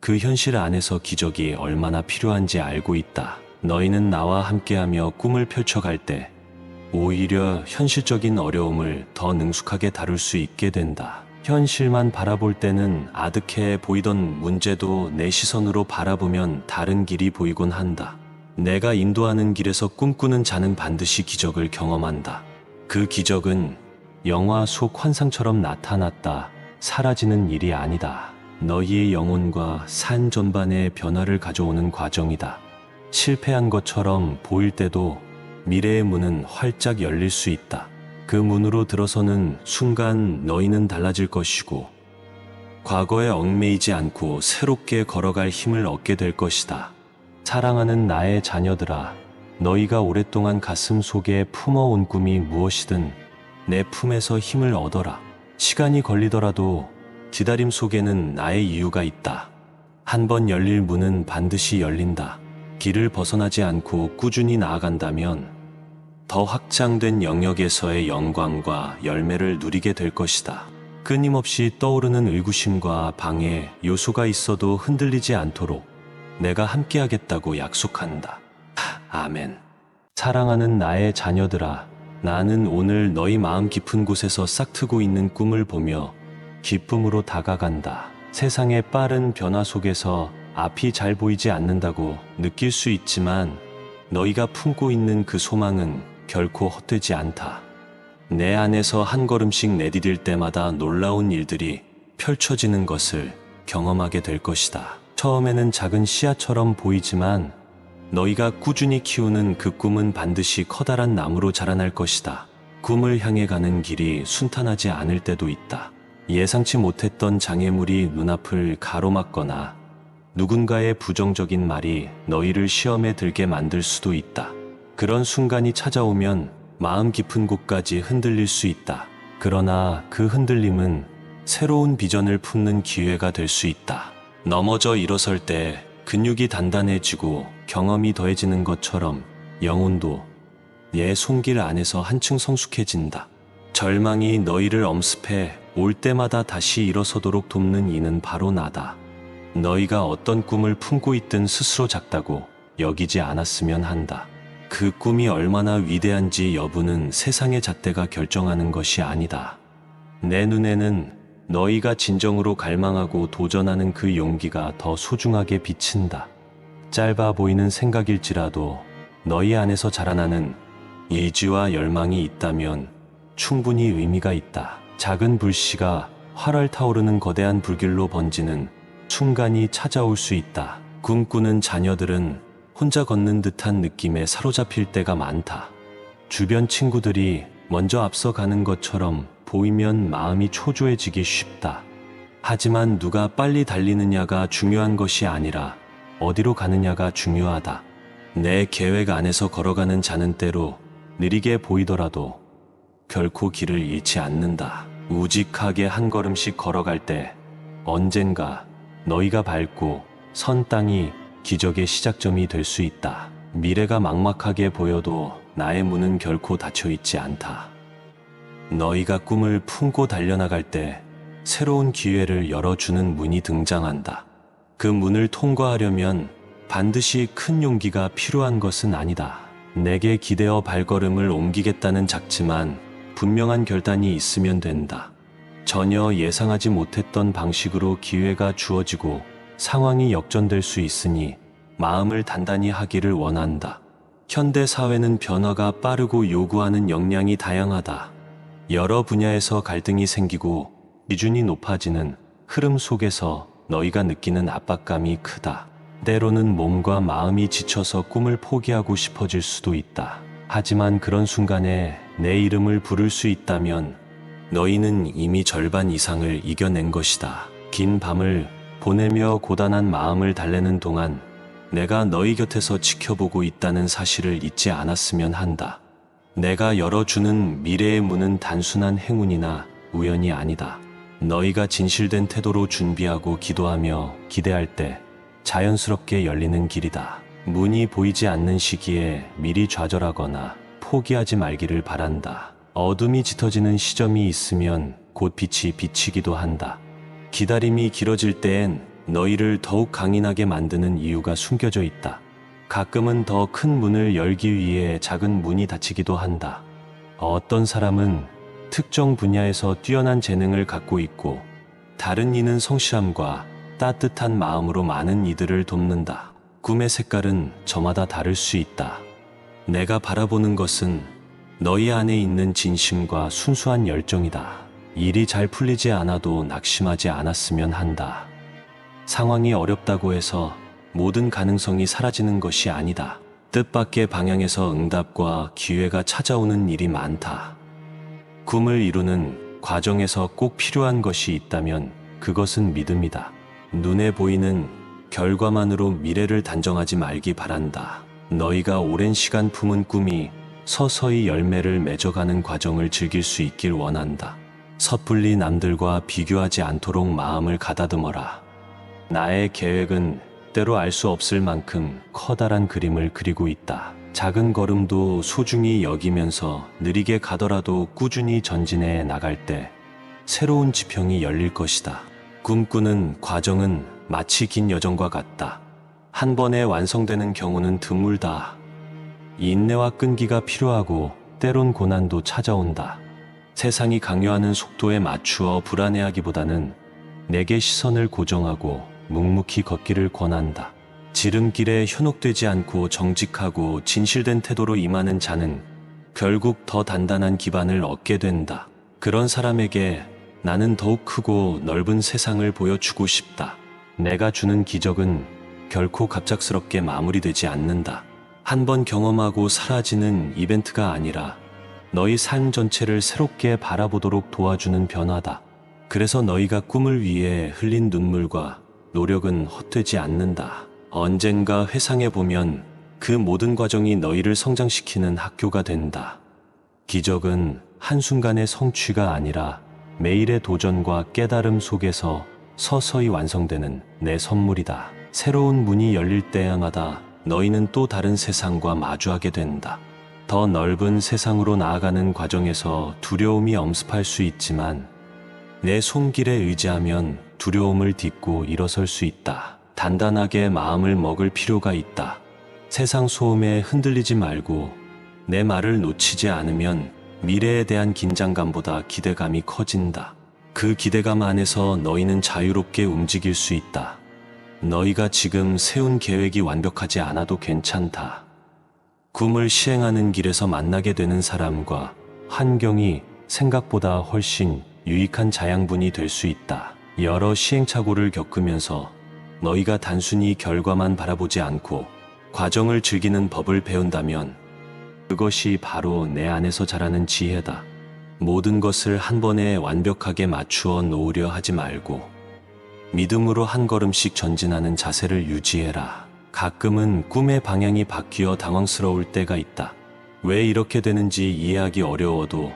그 현실 안에서 기적이 얼마나 필요한지 알고 있다. 너희는 나와 함께하며 꿈을 펼쳐갈 때 오히려 현실적인 어려움을 더 능숙하게 다룰 수 있게 된다. 현실만 바라볼 때는 아득해 보이던 문제도 내 시선으로 바라보면 다른 길이 보이곤 한다. 내가 인도하는 길에서 꿈꾸는 자는 반드시 기적을 경험한다. 그 기적은 영화 속 환상처럼 나타났다 사라지는 일이 아니다. 너희의 영혼과 삶 전반에 변화를 가져오는 과정이다. 실패한 것처럼 보일 때도 미래의 문은 활짝 열릴 수 있다. 그 문으로 들어서는 순간 너희는 달라질 것이고 과거에 얽매이지 않고 새롭게 걸어갈 힘을 얻게 될 것이다. 사랑하는 나의 자녀들아, 너희가 오랫동안 가슴 속에 품어온 꿈이 무엇이든 내 품에서 힘을 얻어라. 시간이 걸리더라도 기다림 속에는 나의 이유가 있다. 한 번 열릴 문은 반드시 열린다. 길을 벗어나지 않고 꾸준히 나아간다면 더 확장된 영역에서의 영광과 열매를 누리게 될 것이다. 끊임없이 떠오르는 의구심과 방해 요소가 있어도 흔들리지 않도록 내가 함께하겠다고 약속한다. 아멘. 사랑하는 나의 자녀들아, 나는 오늘 너희 마음 깊은 곳에서 싹트고 있는 꿈을 보며 기쁨으로 다가간다. 세상의 빠른 변화 속에서 앞이 잘 보이지 않는다고 느낄 수 있지만 너희가 품고 있는 그 소망은 결코 헛되지 않다. 내 안에서 한 걸음씩 내디딜 때마다 놀라운 일들이 펼쳐지는 것을 경험하게 될 것이다. 처음에는 작은 씨앗처럼 보이지만 너희가 꾸준히 키우는 그 꿈은 반드시 커다란 나무로 자라날 것이다. 꿈을 향해 가는 길이 순탄하지 않을 때도 있다. 예상치 못했던 장애물이 눈앞을 가로막거나 누군가의 부정적인 말이 너희를 시험에 들게 만들 수도 있다. 그런 순간이 찾아오면 마음 깊은 곳까지 흔들릴 수 있다. 그러나 그 흔들림은 새로운 비전을 품는 기회가 될 수 있다. 넘어져 일어설 때 근육이 단단해지고 경험이 더해지는 것처럼 영혼도 내 손길 안에서 한층 성숙해진다. 절망이 너희를 엄습해 올 때마다 다시 일어서도록 돕는 이는 바로 나다. 너희가 어떤 꿈을 품고 있든 스스로 작다고 여기지 않았으면 한다. 그 꿈이 얼마나 위대한지 여부는 세상의 잣대가 결정하는 것이 아니다. 내 눈에는 너희가 진정으로 갈망하고 도전하는 그 용기가 더 소중하게 비친다. 짧아 보이는 생각일지라도 너희 안에서 자라나는 예지와 열망이 있다면 충분히 의미가 있다. 작은 불씨가 활활 타오르는 거대한 불길로 번지는 순간이 찾아올 수 있다. 꿈꾸는 자녀들은 혼자 걷는 듯한 느낌에 사로잡힐 때가 많다. 주변 친구들이 먼저 앞서가는 것처럼 보이면 마음이 초조해지기 쉽다. 하지만 누가 빨리 달리느냐가 중요한 것이 아니라 어디로 가느냐가 중요하다. 내 계획 안에서 걸어가는 자는 때로 느리게 보이더라도 결코 길을 잃지 않는다. 우직하게 한 걸음씩 걸어갈 때 언젠가 너희가 밟고 선 땅이 기적의 시작점이 될 수 있다. 미래가 막막하게 보여도 나의 문은 결코 닫혀 있지 않다. 너희가 꿈을 품고 달려나갈 때 새로운 기회를 열어주는 문이 등장한다. 그 문을 통과하려면 반드시 큰 용기가 필요한 것은 아니다. 내게 기대어 발걸음을 옮기겠다는 작지만 분명한 결단이 있으면 된다. 전혀 예상하지 못했던 방식으로 기회가 주어지고 상황이 역전될 수 있으니 마음을 단단히 하기를 원한다. 현대 사회는 변화가 빠르고 요구하는 역량이 다양하다. 여러 분야에서 갈등이 생기고 기준이 높아지는 흐름 속에서 너희가 느끼는 압박감이 크다. 때로는 몸과 마음이 지쳐서 꿈을 포기하고 싶어질 수도 있다. 하지만 그런 순간에 내 이름을 부를 수 있다면 너희는 이미 절반 이상을 이겨낸 것이다. 긴 밤을 보내며 고단한 마음을 달래는 동안 내가 너희 곁에서 지켜보고 있다는 사실을 잊지 않았으면 한다. 내가 열어주는 미래의 문은 단순한 행운이나 우연이 아니다. 너희가 진실된 태도로 준비하고 기도하며 기대할 때 자연스럽게 열리는 길이다. 문이 보이지 않는 시기에 미리 좌절하거나 포기하지 말기를 바란다. 어둠이 짙어지는 시점이 있으면 곧 빛이 비치기도 한다. 기다림이 길어질 때엔 너희를 더욱 강인하게 만드는 이유가 숨겨져 있다. 가끔은 더 큰 문을 열기 위해 작은 문이 닫히기도 한다. 어떤 사람은 특정 분야에서 뛰어난 재능을 갖고 있고 다른 이는 성실함과 따뜻한 마음으로 많은 이들을 돕는다. 꿈의 색깔은 저마다 다를 수 있다. 내가 바라보는 것은 너희 안에 있는 진심과 순수한 열정이다. 일이 잘 풀리지 않아도 낙심하지 않았으면 한다. 상황이 어렵다고 해서 모든 가능성이 사라지는 것이 아니다. 뜻밖의 방향에서 응답과 기회가 찾아오는 일이 많다. 꿈을 이루는 과정에서 꼭 필요한 것이 있다면 그것은 믿음이다. 눈에 보이는 결과만으로 미래를 단정하지 말기 바란다. 너희가 오랜 시간 품은 꿈이 서서히 열매를 맺어가는 과정을 즐길 수 있길 원한다. 섣불리 남들과 비교하지 않도록 마음을 가다듬어라. 나의 계획은 때로 알 수 없을 만큼 커다란 그림을 그리고 있다. 작은 걸음도 소중히 여기면서 느리게 가더라도 꾸준히 전진해 나갈 때 새로운 지평이 열릴 것이다. 꿈꾸는 과정은 마치 긴 여정과 같다. 한 번에 완성되는 경우는 드물다. 인내와 끈기가 필요하고 때론 고난도 찾아온다. 세상이 강요하는 속도에 맞추어 불안해하기보다는 내게 시선을 고정하고 묵묵히 걷기를 권한다. 지름길에 현혹되지 않고 정직하고 진실된 태도로 임하는 자는 결국 더 단단한 기반을 얻게 된다. 그런 사람에게 나는 더욱 크고 넓은 세상을 보여주고 싶다. 내가 주는 기적은 결코 갑작스럽게 마무리되지 않는다. 한 번 경험하고 사라지는 이벤트가 아니라 너희 삶 전체를 새롭게 바라보도록 도와주는 변화다. 그래서 너희가 꿈을 위해 흘린 눈물과 노력은 헛되지 않는다. 언젠가 회상해보면 그 모든 과정이 너희를 성장시키는 학교가 된다. 기적은 한순간의 성취가 아니라 매일의 도전과 깨달음 속에서 서서히 완성되는 내 선물이다. 새로운 문이 열릴 때마다 너희는 또 다른 세상과 마주하게 된다. 더 넓은 세상으로 나아가는 과정에서 두려움이 엄습할 수 있지만 내 손길에 의지하면 두려움을 딛고 일어설 수 있다. 단단하게 마음을 먹을 필요가 있다. 세상 소음에 흔들리지 말고 내 말을 놓치지 않으면 미래에 대한 긴장감보다 기대감이 커진다. 그 기대감 안에서 너희는 자유롭게 움직일 수 있다. 너희가 지금 세운 계획이 완벽하지 않아도 괜찮다. 꿈을 시행하는 길에서 만나게 되는 사람과 환경이 생각보다 훨씬 유익한 자양분이 될 수 있다. 여러 시행착오를 겪으면서 너희가 단순히 결과만 바라보지 않고 과정을 즐기는 법을 배운다면 그것이 바로 내 안에서 자라는 지혜다. 모든 것을 한 번에 완벽하게 맞추어 놓으려 하지 말고 믿음으로 한 걸음씩 전진하는 자세를 유지해라. 가끔은 꿈의 방향이 바뀌어 당황스러울 때가 있다. 왜 이렇게 되는지 이해하기 어려워도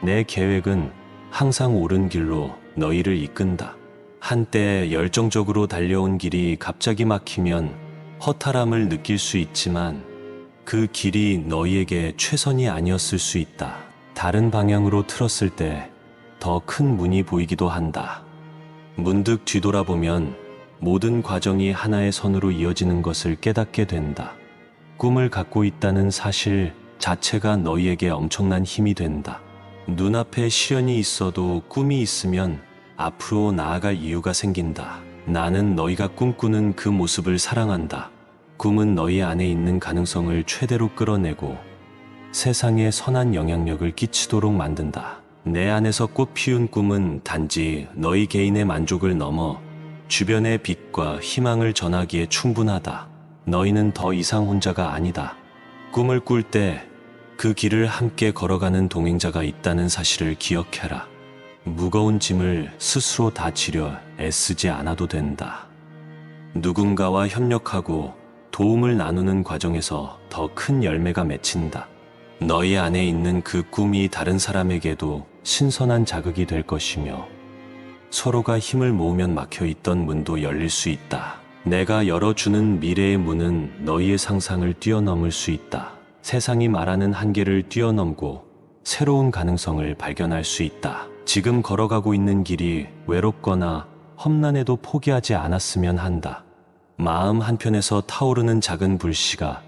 내 계획은 항상 옳은 길로 너희를 이끈다. 한때 열정적으로 달려온 길이 갑자기 막히면 허탈함을 느낄 수 있지만 그 길이 너희에게 최선이 아니었을 수 있다. 다른 방향으로 틀었을 때 더 큰 문이 보이기도 한다. 문득 뒤돌아보면 모든 과정이 하나의 선으로 이어지는 것을 깨닫게 된다. 꿈을 갖고 있다는 사실 자체가 너희에게 엄청난 힘이 된다. 눈앞에 시련이 있어도 꿈이 있으면 앞으로 나아갈 이유가 생긴다. 나는 너희가 꿈꾸는 그 모습을 사랑한다. 꿈은 너희 안에 있는 가능성을 최대로 끌어내고 세상에 선한 영향력을 끼치도록 만든다. 내 안에서 꽃 피운 꿈은 단지 너희 개인의 만족을 넘어 주변의 빛과 희망을 전하기에 충분하다. 너희는 더 이상 혼자가 아니다. 꿈을 꿀 때 그 길을 함께 걸어가는 동행자가 있다는 사실을 기억해라. 무거운 짐을 스스로 다 지려 애쓰지 않아도 된다. 누군가와 협력하고 도움을 나누는 과정에서 더 큰 열매가 맺힌다. 너희 안에 있는 그 꿈이 다른 사람에게도 신선한 자극이 될 것이며 서로가 힘을 모으면 막혀있던 문도 열릴 수 있다. 내가 열어주는 미래의 문은 너희의 상상을 뛰어넘을 수 있다. 세상이 말하는 한계를 뛰어넘고 새로운 가능성을 발견할 수 있다. 지금 걸어가고 있는 길이 외롭거나 험난해도 포기하지 않았으면 한다. 마음 한편에서 타오르는 작은 불씨가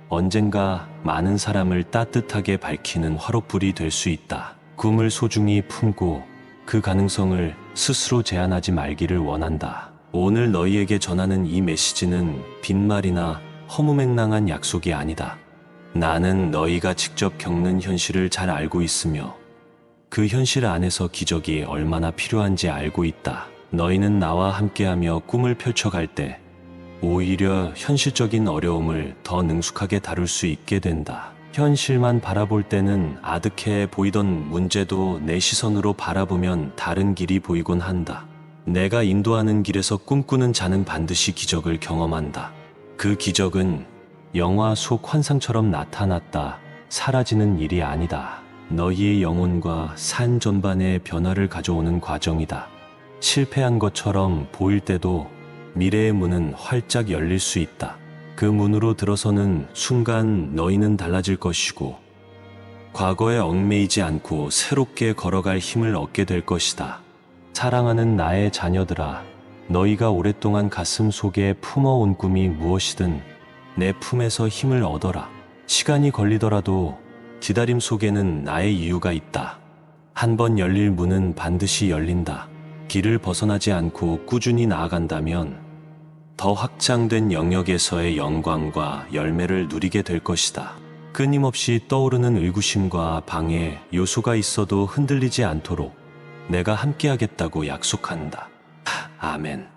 언젠가 많은 사람을 따뜻하게 밝히는 화롯불이 될 수 있다. 꿈을 소중히 품고 그 가능성을 스스로 제한하지 말기를 원한다. 오늘 너희에게 전하는 이 메시지는 빈말이나 허무맹랑한 약속이 아니다. 나는 너희가 직접 겪는 현실을 잘 알고 있으며 그 현실 안에서 기적이 얼마나 필요한지 알고 있다. 너희는 나와 함께하며 꿈을 펼쳐갈 때 오히려 현실적인 어려움을 더 능숙하게 다룰 수 있게 된다. 현실만 바라볼 때는 아득해 보이던 문제도 내 시선으로 바라보면 다른 길이 보이곤 한다. 내가 인도하는 길에서 꿈꾸는 자는 반드시 기적을 경험한다. 그 기적은 영화 속 환상처럼 나타났다 사라지는 일이 아니다. 너희의 영혼과 삶 전반에 변화를 가져오는 과정이다. 실패한 것처럼 보일 때도 미래의 문은 활짝 열릴 수 있다. 그 문으로 들어서는 순간 너희는 달라질 것이고 과거에 얽매이지 않고 새롭게 걸어갈 힘을 얻게 될 것이다. 사랑하는 나의 자녀들아, 너희가 오랫동안 가슴 속에 품어온 꿈이 무엇이든 내 품에서 힘을 얻어라. 시간이 걸리더라도 기다림 속에는 나의 이유가 있다. 한 번 열릴 문은 반드시 열린다. 길을 벗어나지 않고 꾸준히 나아간다면 더 확장된 영역에서의 영광과 열매를 누리게 될 것이다. 끊임없이 떠오르는 의구심과 방해, 요소가 있어도 흔들리지 않도록 내가 함께하겠다고 약속한다. 아멘.